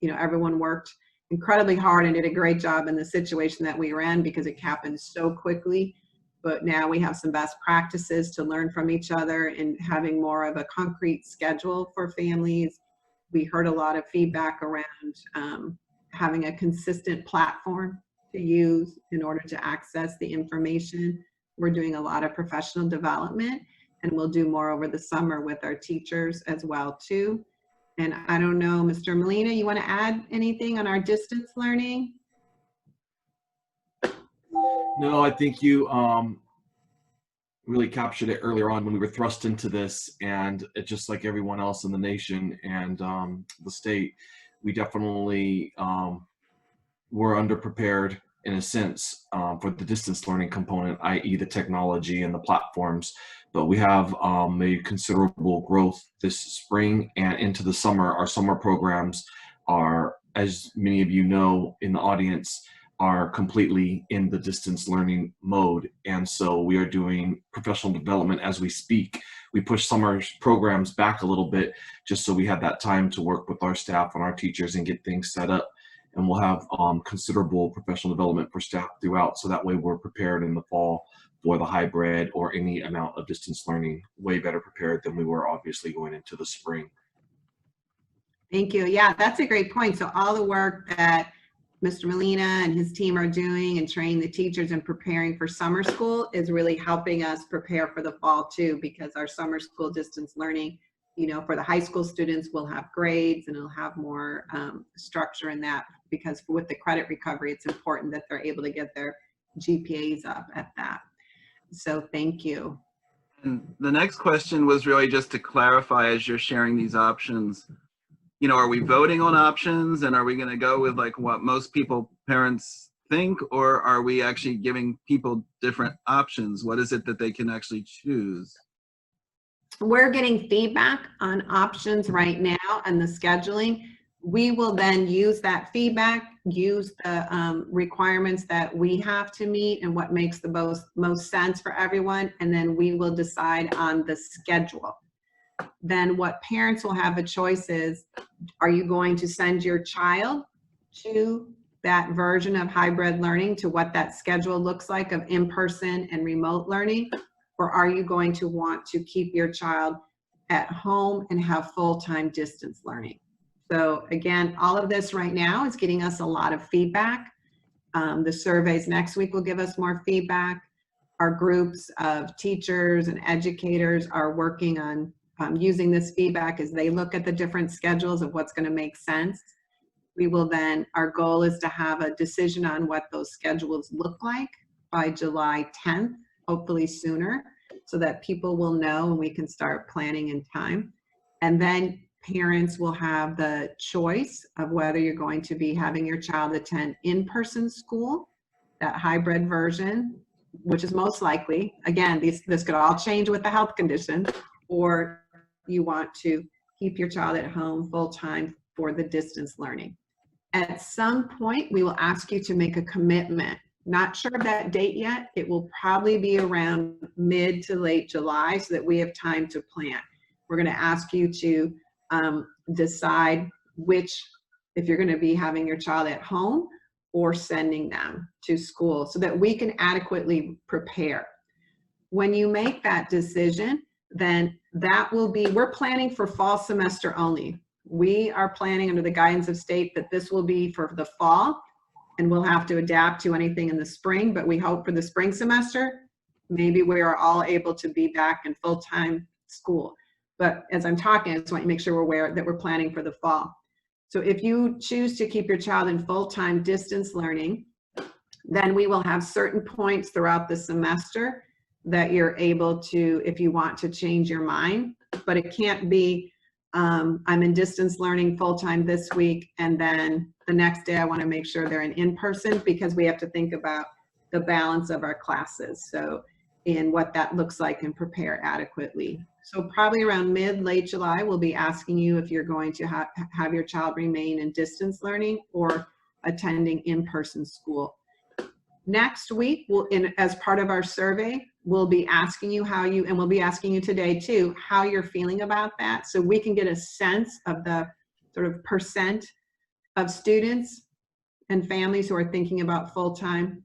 everyone worked incredibly hard and did a great job in the situation that we were in, because it happened so quickly. But now we have some best practices to learn from each other and having more of a concrete schedule for families. We heard a lot of feedback around having a consistent platform to use in order to access the information. We're doing a lot of professional development, and we'll do more over the summer with our teachers as well too. And I don't know, Mr. Molina, you want to add anything on our distance learning? No, I think you really captured it earlier on when we were thrust into this, and it, just like everyone else in the nation and the state, we definitely were underprepared in a sense for the distance learning component, i.e. the technology and the platforms. But we have made considerable growth this spring and into the summer. Our summer programs are, as many of you know in the audience, are completely in the distance learning mode. And so we are doing professional development as we speak. We push summer programs back a little bit just so we have that time to work with our staff and our teachers and get things set up. And we'll have considerable professional development for staff throughout, so that way we're prepared in the fall for the hybrid or any amount of distance learning, way better prepared than we were obviously going into the spring. Thank you. Yeah, that's a great point. So all the work that Mr. Molina and his team are doing and training the teachers and preparing for summer school is really helping us prepare for the fall too, because our summer school distance learning, for the high school students, will have grades and it'll have more structure in that, because with the credit recovery, it's important that they're able to get their GPAs up at that. So thank you. And the next question was really just to clarify, as you're sharing these options, are we voting on options, and are we going to go with like what most parents think, or are we actually giving people different options? What is it that they can actually choose? We're getting feedback on options right now and the scheduling. We will then use that feedback, use the requirements that we have to meet and what makes the most sense for everyone, and then we will decide on the schedule. Then what parents will have a choice is, are you going to send your child to that version of hybrid learning, to what that schedule looks like of in-person and remote learning? Or are you going to want to keep your child at home and have full-time distance learning? So again, all of this right now is getting us a lot of feedback. The surveys next week will give us more feedback. Our groups of teachers and educators are working on using this feedback as they look at the different schedules of what's going to make sense. We will then, our goal is to have a decision on what those schedules look like by July 10th, hopefully sooner, so that people will know and we can start planning in time. And then parents will have the choice of whether you're going to be having your child attend in-person school, that hybrid version, which is most likely. Again, this could all change with the health condition, or you want to keep your child at home full-time for the distance learning. At some point, we will ask you to make a commitment. Not sure of that date yet. It will probably be around mid to late July, so that we have time to plan. We're going to ask you to decide if you're going to be having your child at home or sending them to school, so that we can adequately prepare. When you make that decision, then that will be, we're planning for fall semester only. We are planning under the guidance of state that this will be for the fall, and we'll have to adapt to anything in the spring, but we hope for the spring semester, maybe we are all able to be back in full-time school. But as I'm talking, I just want you to make sure we're aware that we're planning for the fall. So if you choose to keep your child in full-time distance learning, then we will have certain points throughout the semester that you're able to, if you want to change your mind, but it can't be, I'm in distance learning full-time this week, and then the next day I want to make sure they're in person, because we have to think about the balance of our classes. So, and what that looks like and prepare adequately. So probably around late July, we'll be asking you if you're going to have your child remain in distance learning or attending in-person school. Next week, as part of our survey, we'll be asking you and we'll be asking you today too, how you're feeling about that, so we can get a sense of the sort of percent of students and families who are thinking about full-time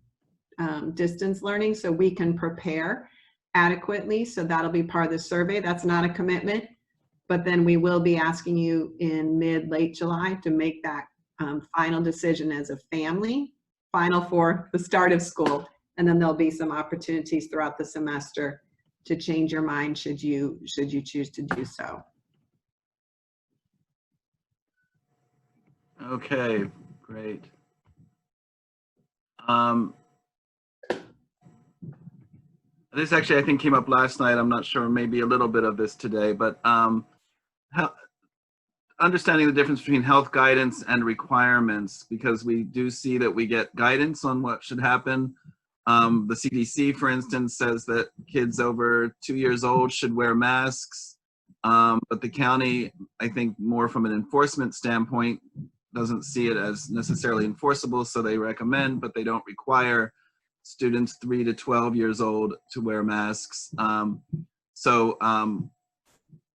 distance learning, so we can prepare adequately. So that'll be part of the survey. That's not a commitment, but then we will be asking you in late July to make that final decision as a family, final for the start of school. And then there'll be some opportunities throughout the semester to change your mind should you choose to do so. Okay, great. This actually, I think, came up last night. I'm not sure, maybe a little bit of this today, but understanding the difference between health guidance and requirements, because we do see that we get guidance on what should happen. The CDC, for instance, says that kids over 2 years old should wear masks, but the county, I think more from an enforcement standpoint, doesn't see it as necessarily enforceable, so they recommend, but they don't require students 3 to 12 years old to wear masks.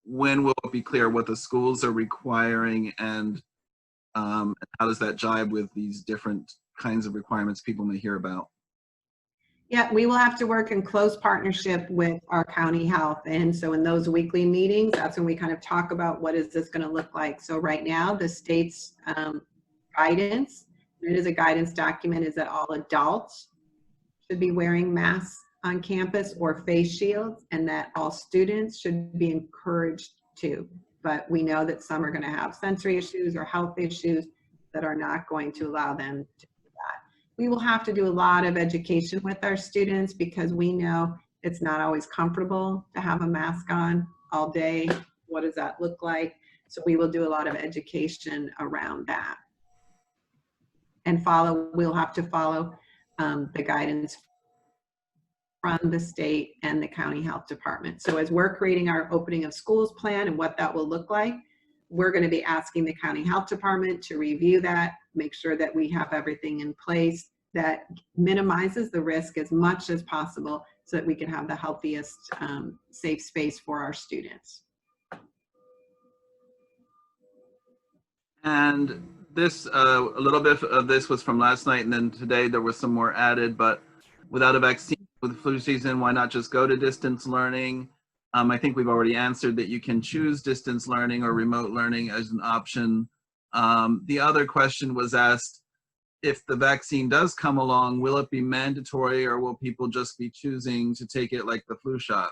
When will it be clear what the schools are requiring, and how does that jibe with these different kinds of requirements people may hear about? Yeah, we will have to work in close partnership with our county health. And so in those weekly meetings, that's when we kind of talk about what is this going to look like. So right now, the state's guidance, it is a guidance document, is that all adults should be wearing masks on campus or face shields, and that all students should be encouraged to. But we know that some are going to have sensory issues or health issues that are not going to allow them to do that. We will have to do a lot of education with our students, because we know it's not always comfortable to have a mask on all day. What does that look like? So we will do a lot of education around that. And we'll have to follow the guidance from the state and the county health department. So as we're creating our opening of schools plan and what that will look like, we're going to be asking the county health department to review that, make sure that we have everything in place that minimizes the risk as much as possible, so that we can have the healthiest safe space for our students. And this, a little bit of this was from last night, and then today there was some more added, but without a vaccine with flu season, why not just go to distance learning? I think we've already answered that you can choose distance learning or remote learning as an option. The other question was asked, if the vaccine does come along, will it be mandatory, or will people just be choosing to take it like the flu shot?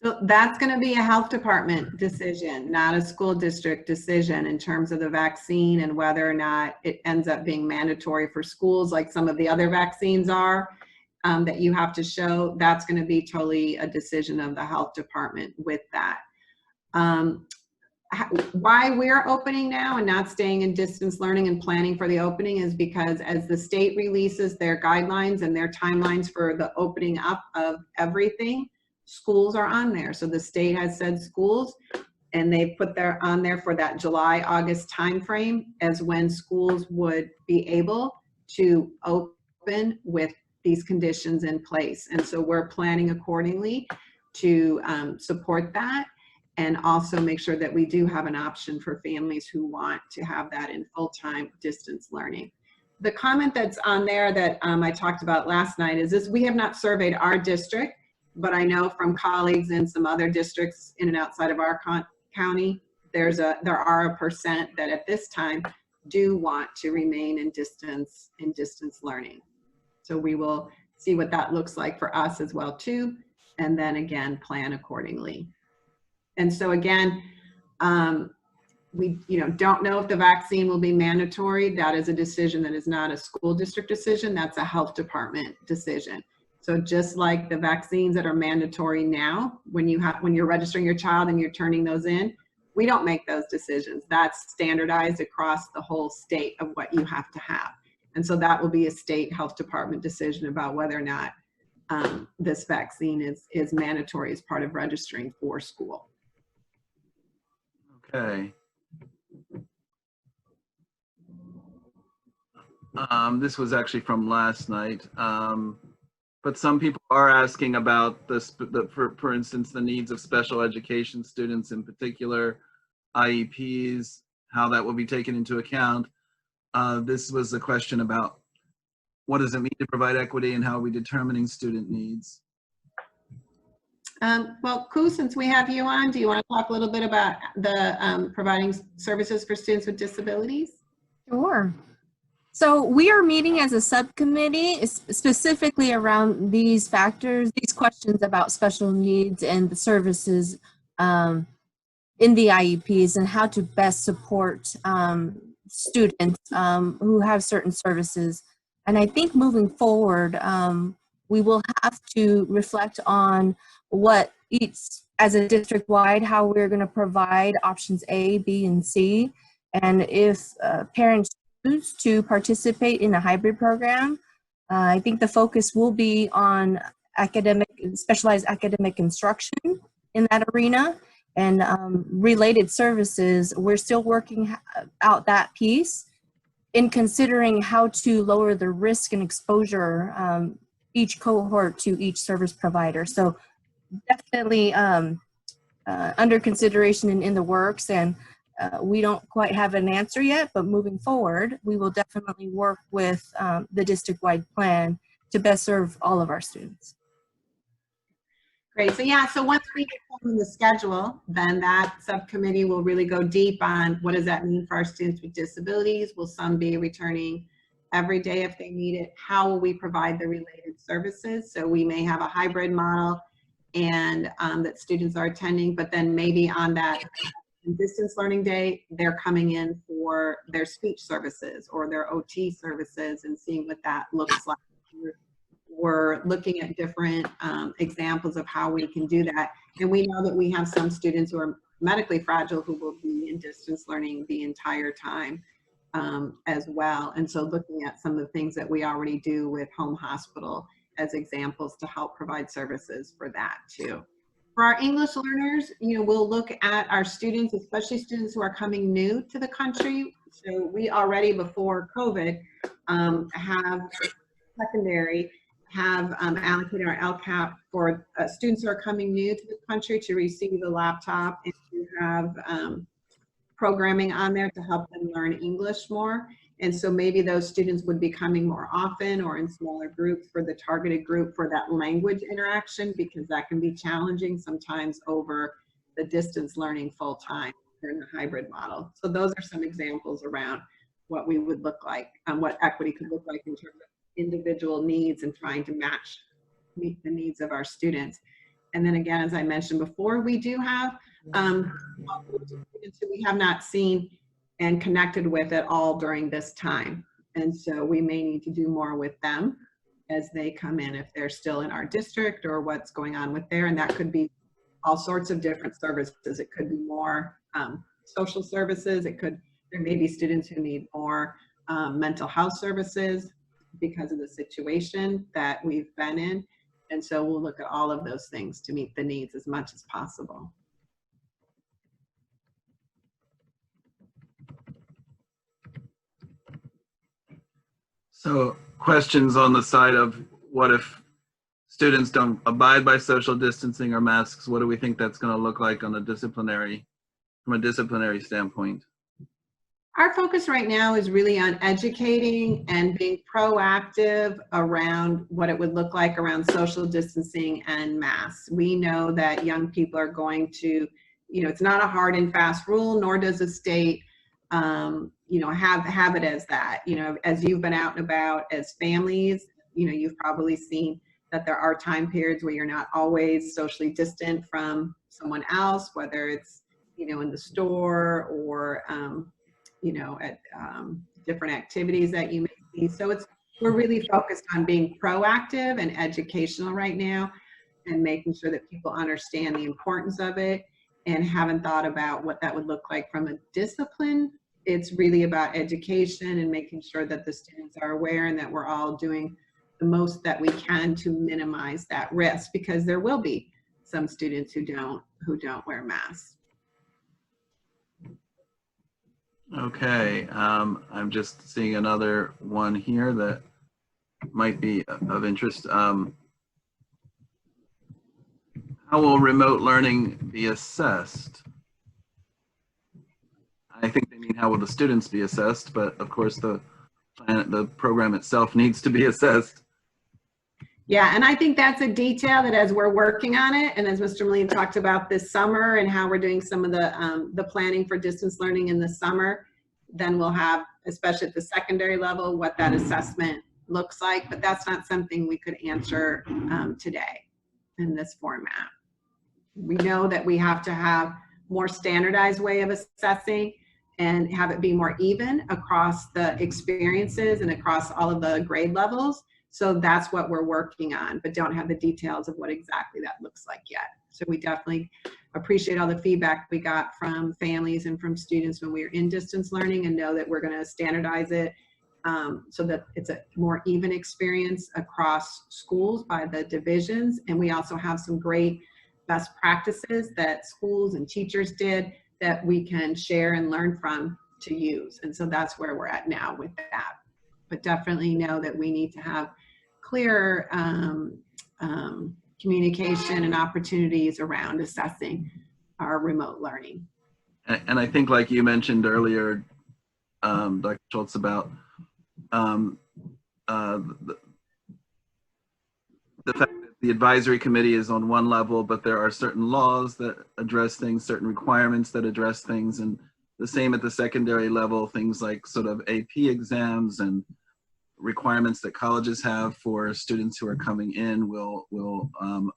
So that's going to be a health department decision, not a school district decision, in terms of the vaccine and whether or not it ends up being mandatory for schools like some of the other vaccines are, that you have to show. That's going to be totally a decision of the health department with that. Why we're opening now and not staying in distance learning and planning for the opening is because as the state releases their guidelines and their timelines for the opening up of everything, schools are on there. So the state has said schools, and they put on there for that July, August timeframe as when schools would be able to open with these conditions in place. And so we're planning accordingly to support that, and also make sure that we do have an option for families who want to have that in full-time distance learning. The comment that's on there that I talked about last night is this: we have not surveyed our district, but I know from colleagues in some other districts in and outside of our county, there are a percent that at this time do want to remain in distance learning. So we will see what that looks like for us as well too, and then again plan accordingly. And so again, we don't know if the vaccine will be mandatory. That is a decision that is not a school district decision. That's a health department decision. So just like the vaccines that are mandatory now, when you're registering your child and you're turning those in, we don't make those decisions. That's standardized across the whole state of what you have to have. And so that will be a state health department decision about whether or not this vaccine is mandatory as part of registering for school. Okay. This was actually from last night, but some people are asking about for instance, the needs of special education students, in particular, IEPs, how that will be taken into account. This was a question about what does it mean to provide equity and how are we determining student needs? Well, Koo, since we have you on, do you want to talk a little bit about the providing services for students with disabilities? Sure. So we are meeting as a subcommittee specifically around these factors, these questions about special needs and the services in the IEPs and how to best support students who have certain services. And I think moving forward, we will have to reflect on what each, as a district-wide, how we're going to provide options A, B, and C. And if parents choose to participate in a hybrid program, I think the focus will be on specialized academic instruction in that arena. And related services, we're still working out that piece in considering how to lower the risk and exposure each cohort to each service provider. So definitely under consideration and in the works, and we don't quite have an answer yet, but moving forward, we will definitely work with the district-wide plan to best serve all of our students. Great. So yeah, so once we get on the schedule, then that subcommittee will really go deep on what does that mean for our students with disabilities? Will some be returning every day if they need it? How will we provide the related services? So we may have a hybrid model and that students are attending, but then maybe on that distance learning day, they're coming in for their speech services or their OT services and seeing what that looks like. We're looking at different examples of how we can do that. And we know that we have some students who are medically fragile who will be in distance learning the entire time as well. And so looking at some of the things that we already do with home hospital as examples to help provide services for that too. For our English learners, we'll look at our students, especially students who are coming new to the country. So we already before COVID have allocated our LCAP for students who are coming new to the country to receive a laptop and to have programming on there to help them learn English more. And so maybe those students would be coming more often or in smaller groups for the targeted group for that language interaction, because that can be challenging sometimes over the distance learning full time during the hybrid model. So those are some examples around what we would look like, what equity could look like in terms of individual needs and trying to meet the needs of our students. And then again, as I mentioned before, we do have students who we have not seen and connected with at all during this time. And so we may need to do more with them as they come in, if they're still in our district or what's going on with there. And that could be all sorts of different services. It could be more social services. There may be students who need more mental health services because of the situation that we've been in. And so we'll look at all of those things to meet the needs as much as possible. So questions on the side of what if students don't abide by social distancing or masks? What do we think that's going to look like on a from a disciplinary standpoint? Our focus right now is really on educating and being proactive around what it would look like around social distancing and masks. We know that young people are going to, it's not a hard and fast rule, nor does the state have it as that. As you've been out and about as families, you've probably seen that there are time periods where you're not always socially distant from someone else, whether it's, in the store or, at different activities that you may see. So we're really focused on being proactive and educational right now and making sure that people understand the importance of it and haven't thought about what that would look like from a discipline. It's really about education and making sure that the students are aware and that we're all doing the the most that we can to minimize that risk, because there will be some students who don't wear masks. Okay, I'm just seeing another one here that might be of interest. How will remote learning be assessed? I think they mean how will the students be assessed, but of course the program itself needs to be assessed. Yeah, and I think that's a detail that as we're working on it, and as Mr. Moline talked about this summer and how we're doing some of the planning for distance learning in the summer, then we'll have, especially at the secondary level, what that assessment looks like. But that's not something we could answer today in this format. We know that we have to have more standardized way of assessing and have it be more even across the experiences and across all of the grade levels. So that's what we're working on, but don't have the details of what exactly that looks like yet. So we definitely appreciate all the feedback we got from families and from students when we were in distance learning, and know that we're going to standardize it so that it's a more even experience across schools by the divisions. And we also have some great best practices that schools and teachers did that we can share and learn from to use. And so that's where we're at now with that. But definitely know that we need to have clear communication and opportunities around assessing our remote learning. And I think, like you mentioned earlier, Dr. Schultz, about the fact that the advisory committee is on one level, but there are certain laws that address things, certain requirements that address things, and the same at the secondary level, things like sort of AP exams and requirements that colleges have for students who are coming in will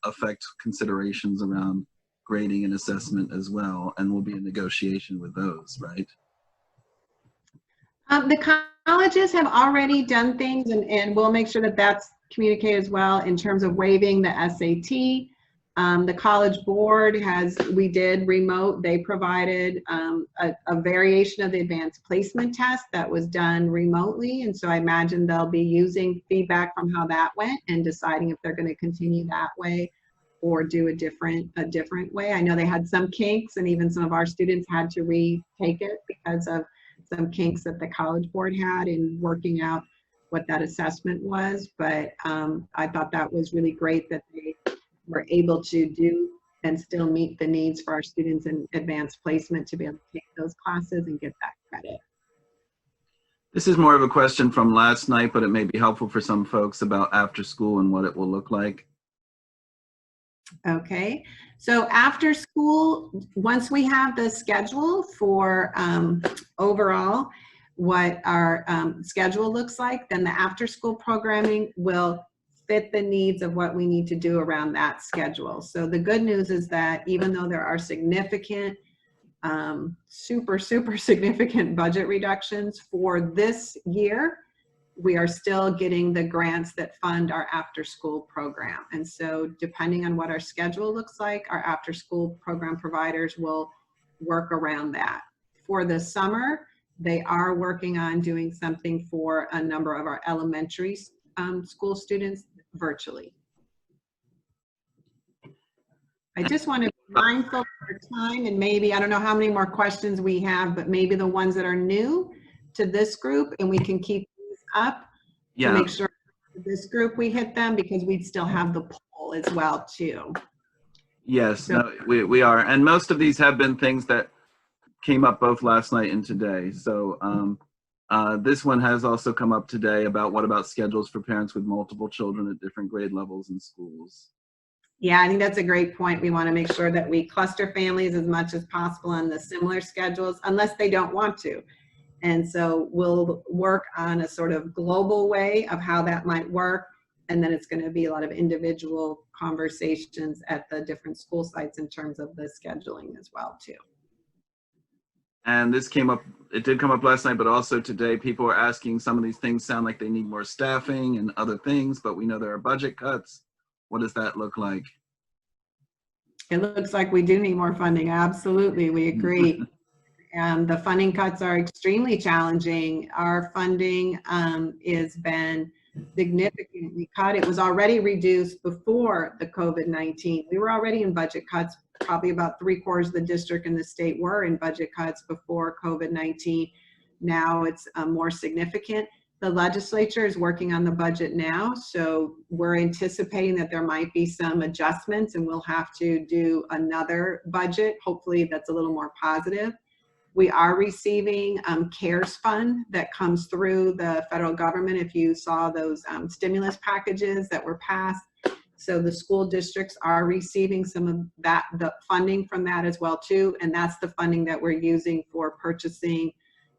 affect considerations around grading and assessment as well, and will be in negotiation with those, right? The colleges have already done things, and we'll make sure that that's communicated as well in terms of waiving the SAT. The College Board we did remote. They provided a variation of the advanced placement test that was done remotely. And so I imagine they'll be using feedback from how that went and deciding if they're going to continue that way or do a different way. I know they had some kinks, and even some of our students had to retake it because of some kinks that the College Board had in working out what that assessment was. But I thought that was really great that they were able to do and still meet the needs for our students in advanced placement to be able to take those classes and get that credit. This is more of a question from last night, but it may be helpful for some folks about after school and what it will look like. Okay, so after school, once we have the schedule for overall what our schedule looks like, then the after school programming will fit the needs of what we need to do around that schedule. So the good news is that even though there are significant, super significant budget reductions for this year, we are still getting the grants that fund our after school program. And so depending on what our schedule looks like, our after school program providers will work around that. For the summer, they are working on doing something for a number of our elementary school students virtually. I just want to be mindful of our time, and maybe, I don't know how many more questions we have, but maybe the ones that are new to this group, and we can keep these up to make sure this group we hit them, because we'd still have the poll as well too. Yes, So, no, we are. And most of these have been things that came up both last night and today. So this one has also come up today about what about schedules for parents with multiple children at different grade levels in schools. Yeah, I think that's a great point. We want to make sure that we cluster families as much as possible on the similar schedules, unless they don't want to. And so we'll work on a sort of global way of how that might work. And then it's going to be a lot of individual conversations at the different school sites in terms of the scheduling as well too. And this came up, it did come up last night, but also today, people are asking, some of these things sound like they need more staffing and other things, but we know there are budget cuts. What does that look like? It looks like we do need more funding. Absolutely, we agree. The funding cuts are extremely challenging. Our funding has been significantly cut. It was already reduced before the COVID-19. We were already in budget cuts. Probably about 3/4 of the district and the state were in budget cuts before COVID-19. Now it's more significant. The legislature is working on the budget now, so we're anticipating that there might be some adjustments and we'll have to do another budget. Hopefully that's a little more positive. We are receiving CARES fund that comes through the federal government. If you saw those stimulus packages that were passed, so the school districts are receiving some of that, the funding from that as well too, and that's the funding that we're using for purchasing,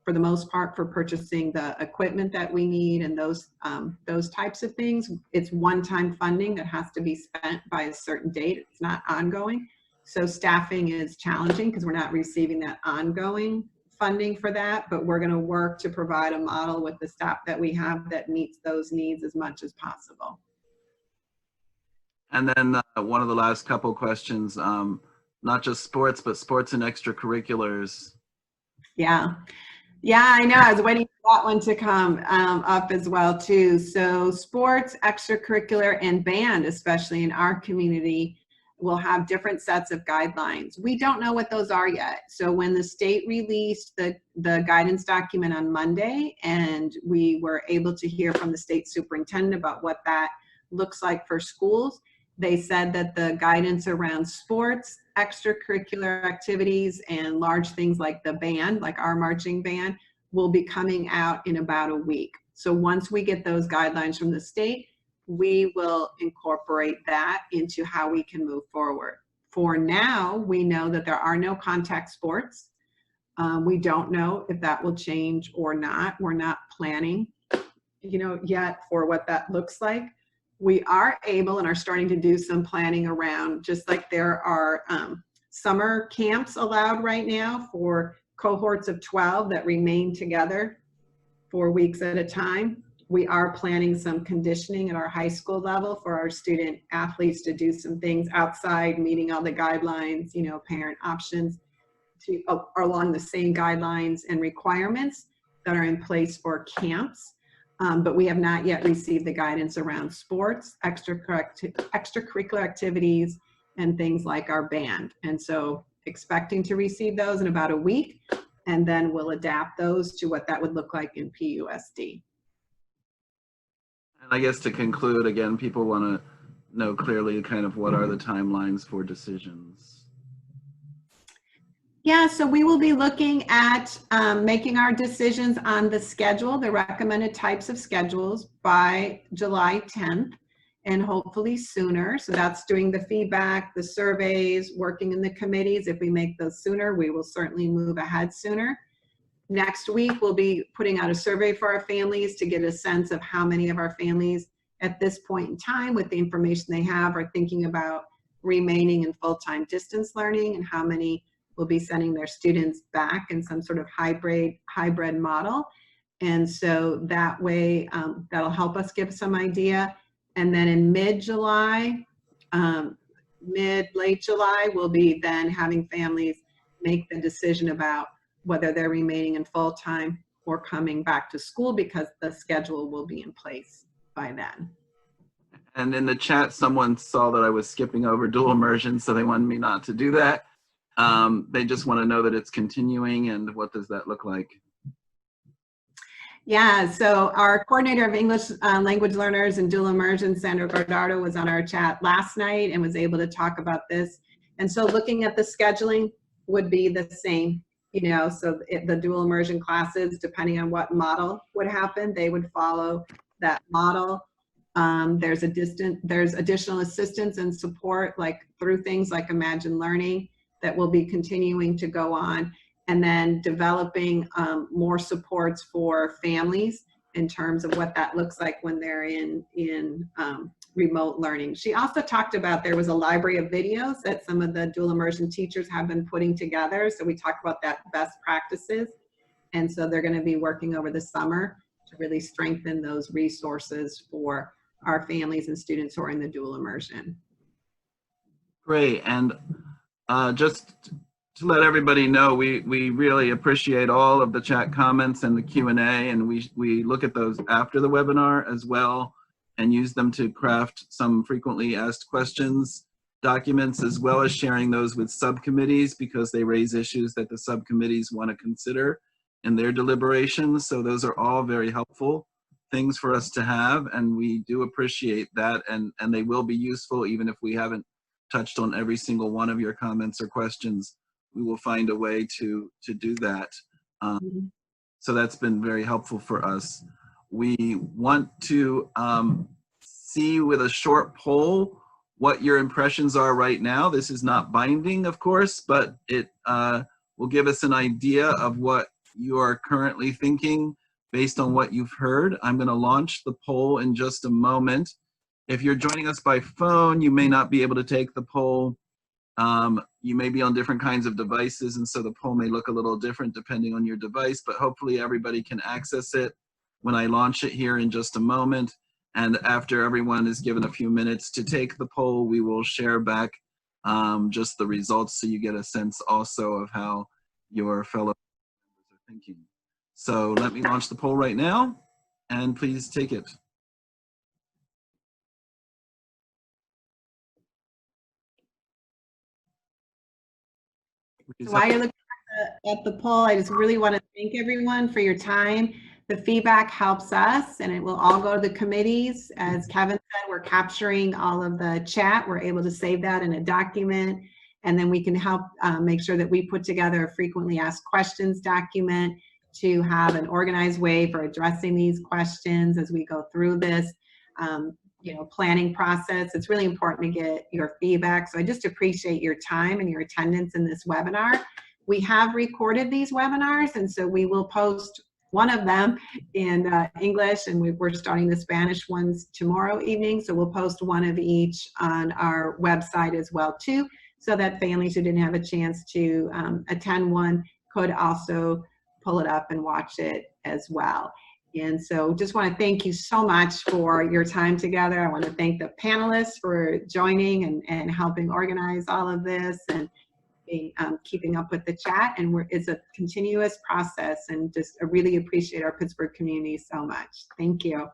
for the most part, for purchasing the equipment that we need and those types of things. It's one-time funding that has to be spent by a certain date. It's not ongoing. So staffing is challenging because we're not receiving that ongoing funding for that, but we're going to work to provide a model with the staff that we have that meets those needs as much as possible. And then one of the last couple questions, not just sports, but sports and extracurriculars. Yeah, I know. I was waiting for that one to come up as well too. So sports, extracurricular, and band, especially in our community, will have different sets of guidelines. We don't know what those are yet. So when the state released the guidance document on Monday, and we were able to hear from the state superintendent about what that looks like for schools, they said that the guidance around sports, extracurricular activities, and large things like the band, like our marching band, will be coming out in about a week. So once we get those guidelines from the state, we will incorporate that into how we can move forward. For now, we know that there are no contact sports. We don't know if that will change or not. We're not planning, yet for what that looks like. We are able and are starting to do some planning around, just like there are summer camps allowed right now for cohorts of 12 that remain together 4 weeks at a time. We are planning some conditioning at our high school level for our student athletes to do some things outside, meeting all the guidelines, parent options along the same guidelines and requirements that are in place for camps. But we have not yet received the guidance around sports, extracurricular activities, and things like our band. And so expecting to receive those in about a week, and then we'll adapt those to what that would look like in PUSD. And I guess to conclude, again, people want to know clearly kind of what are the timelines for decisions. Yeah, so we will be looking at making our decisions on the schedule, the recommended types of schedules, by July 10th, and hopefully sooner. So that's doing the feedback, the surveys, working in the committees. If we make those sooner, we will certainly move ahead sooner. Next week, we'll be putting out a survey for our families to get a sense of how many of our families at this point in time, with the information they have, are thinking about remaining in full-time distance learning, and how many will be sending their students back in some sort of hybrid model. And so that way, that'll help us give some idea. And then in late July, we'll be then having families make the decision about whether they're remaining in full-time or coming back to school, because the schedule will be in place by then. And in the chat, someone saw that I was skipping over dual immersion, so they wanted me not to do that. They just want to know that it's continuing, and what does that look like? Yeah, so our coordinator of English language learners and dual immersion, Sandra Guardardo, was on our chat last night and was able to talk about this. And so looking at the scheduling would be the same, so the dual immersion classes, depending on what model would happen, they would follow that model. There's additional assistance and support, like through things like Imagine Learning, that will be continuing to go on, and then developing more supports for families in terms of what that looks like when they're in remote learning. She also talked about there was a library of videos that some of the dual immersion teachers have been putting together. So we talked about that best practices. And so they're going to be working over the summer to really strengthen those resources for our families and students who are in the dual immersion. Great. And just to let everybody know, we really appreciate all of the chat comments and the Q&A, and we look at those after the webinar as well and use them to craft some frequently asked questions documents, as well as sharing those with subcommittees because they raise issues that the subcommittees want to consider in their deliberations. So those are all very helpful things for us to have, and we do appreciate that, and they will be useful even if we haven't touched on every single one of your comments or questions. We will find a way to do that. So that's been very helpful for us. We want to see with a short poll what your impressions are right now. This is not binding, of course, but it will give us an idea of what you are currently thinking based on what you've heard. I'm going to launch the poll in just a moment. If you're joining us by phone, you may not be able to take the poll. You may be on different kinds of devices, and so the poll may look a little different depending on your device, but hopefully everybody can access it when I launch it here in just a moment. And after everyone is given a few minutes to take the poll, we will share back just the results so you get a sense also of how your fellow members are thinking. So let me launch the poll right now, and please take it. So while you're looking at the poll, I just really want to thank everyone for your time. The feedback helps us, and it will all go to the committees. As Kevin said, we're capturing all of the chat. We're able to save that in a document, and then we can help make sure that we put together a frequently asked questions document to have an organized way for addressing these questions as we go through this planning process. It's really important to get your feedback. So I just appreciate your time and your attendance in this webinar. We have recorded these webinars, and so we will post one of them in English, and we're starting the Spanish ones tomorrow evening. So we'll post one of each on our website as well too, so that families who didn't have a chance to attend one could also pull it up and watch it as well. And so just want to thank you so much for your time together. I want to thank the panelists for joining and helping organize all of this, and keeping up with the chat. And it's a continuous process, and just I really appreciate our Pittsburgh community so much. Thank you.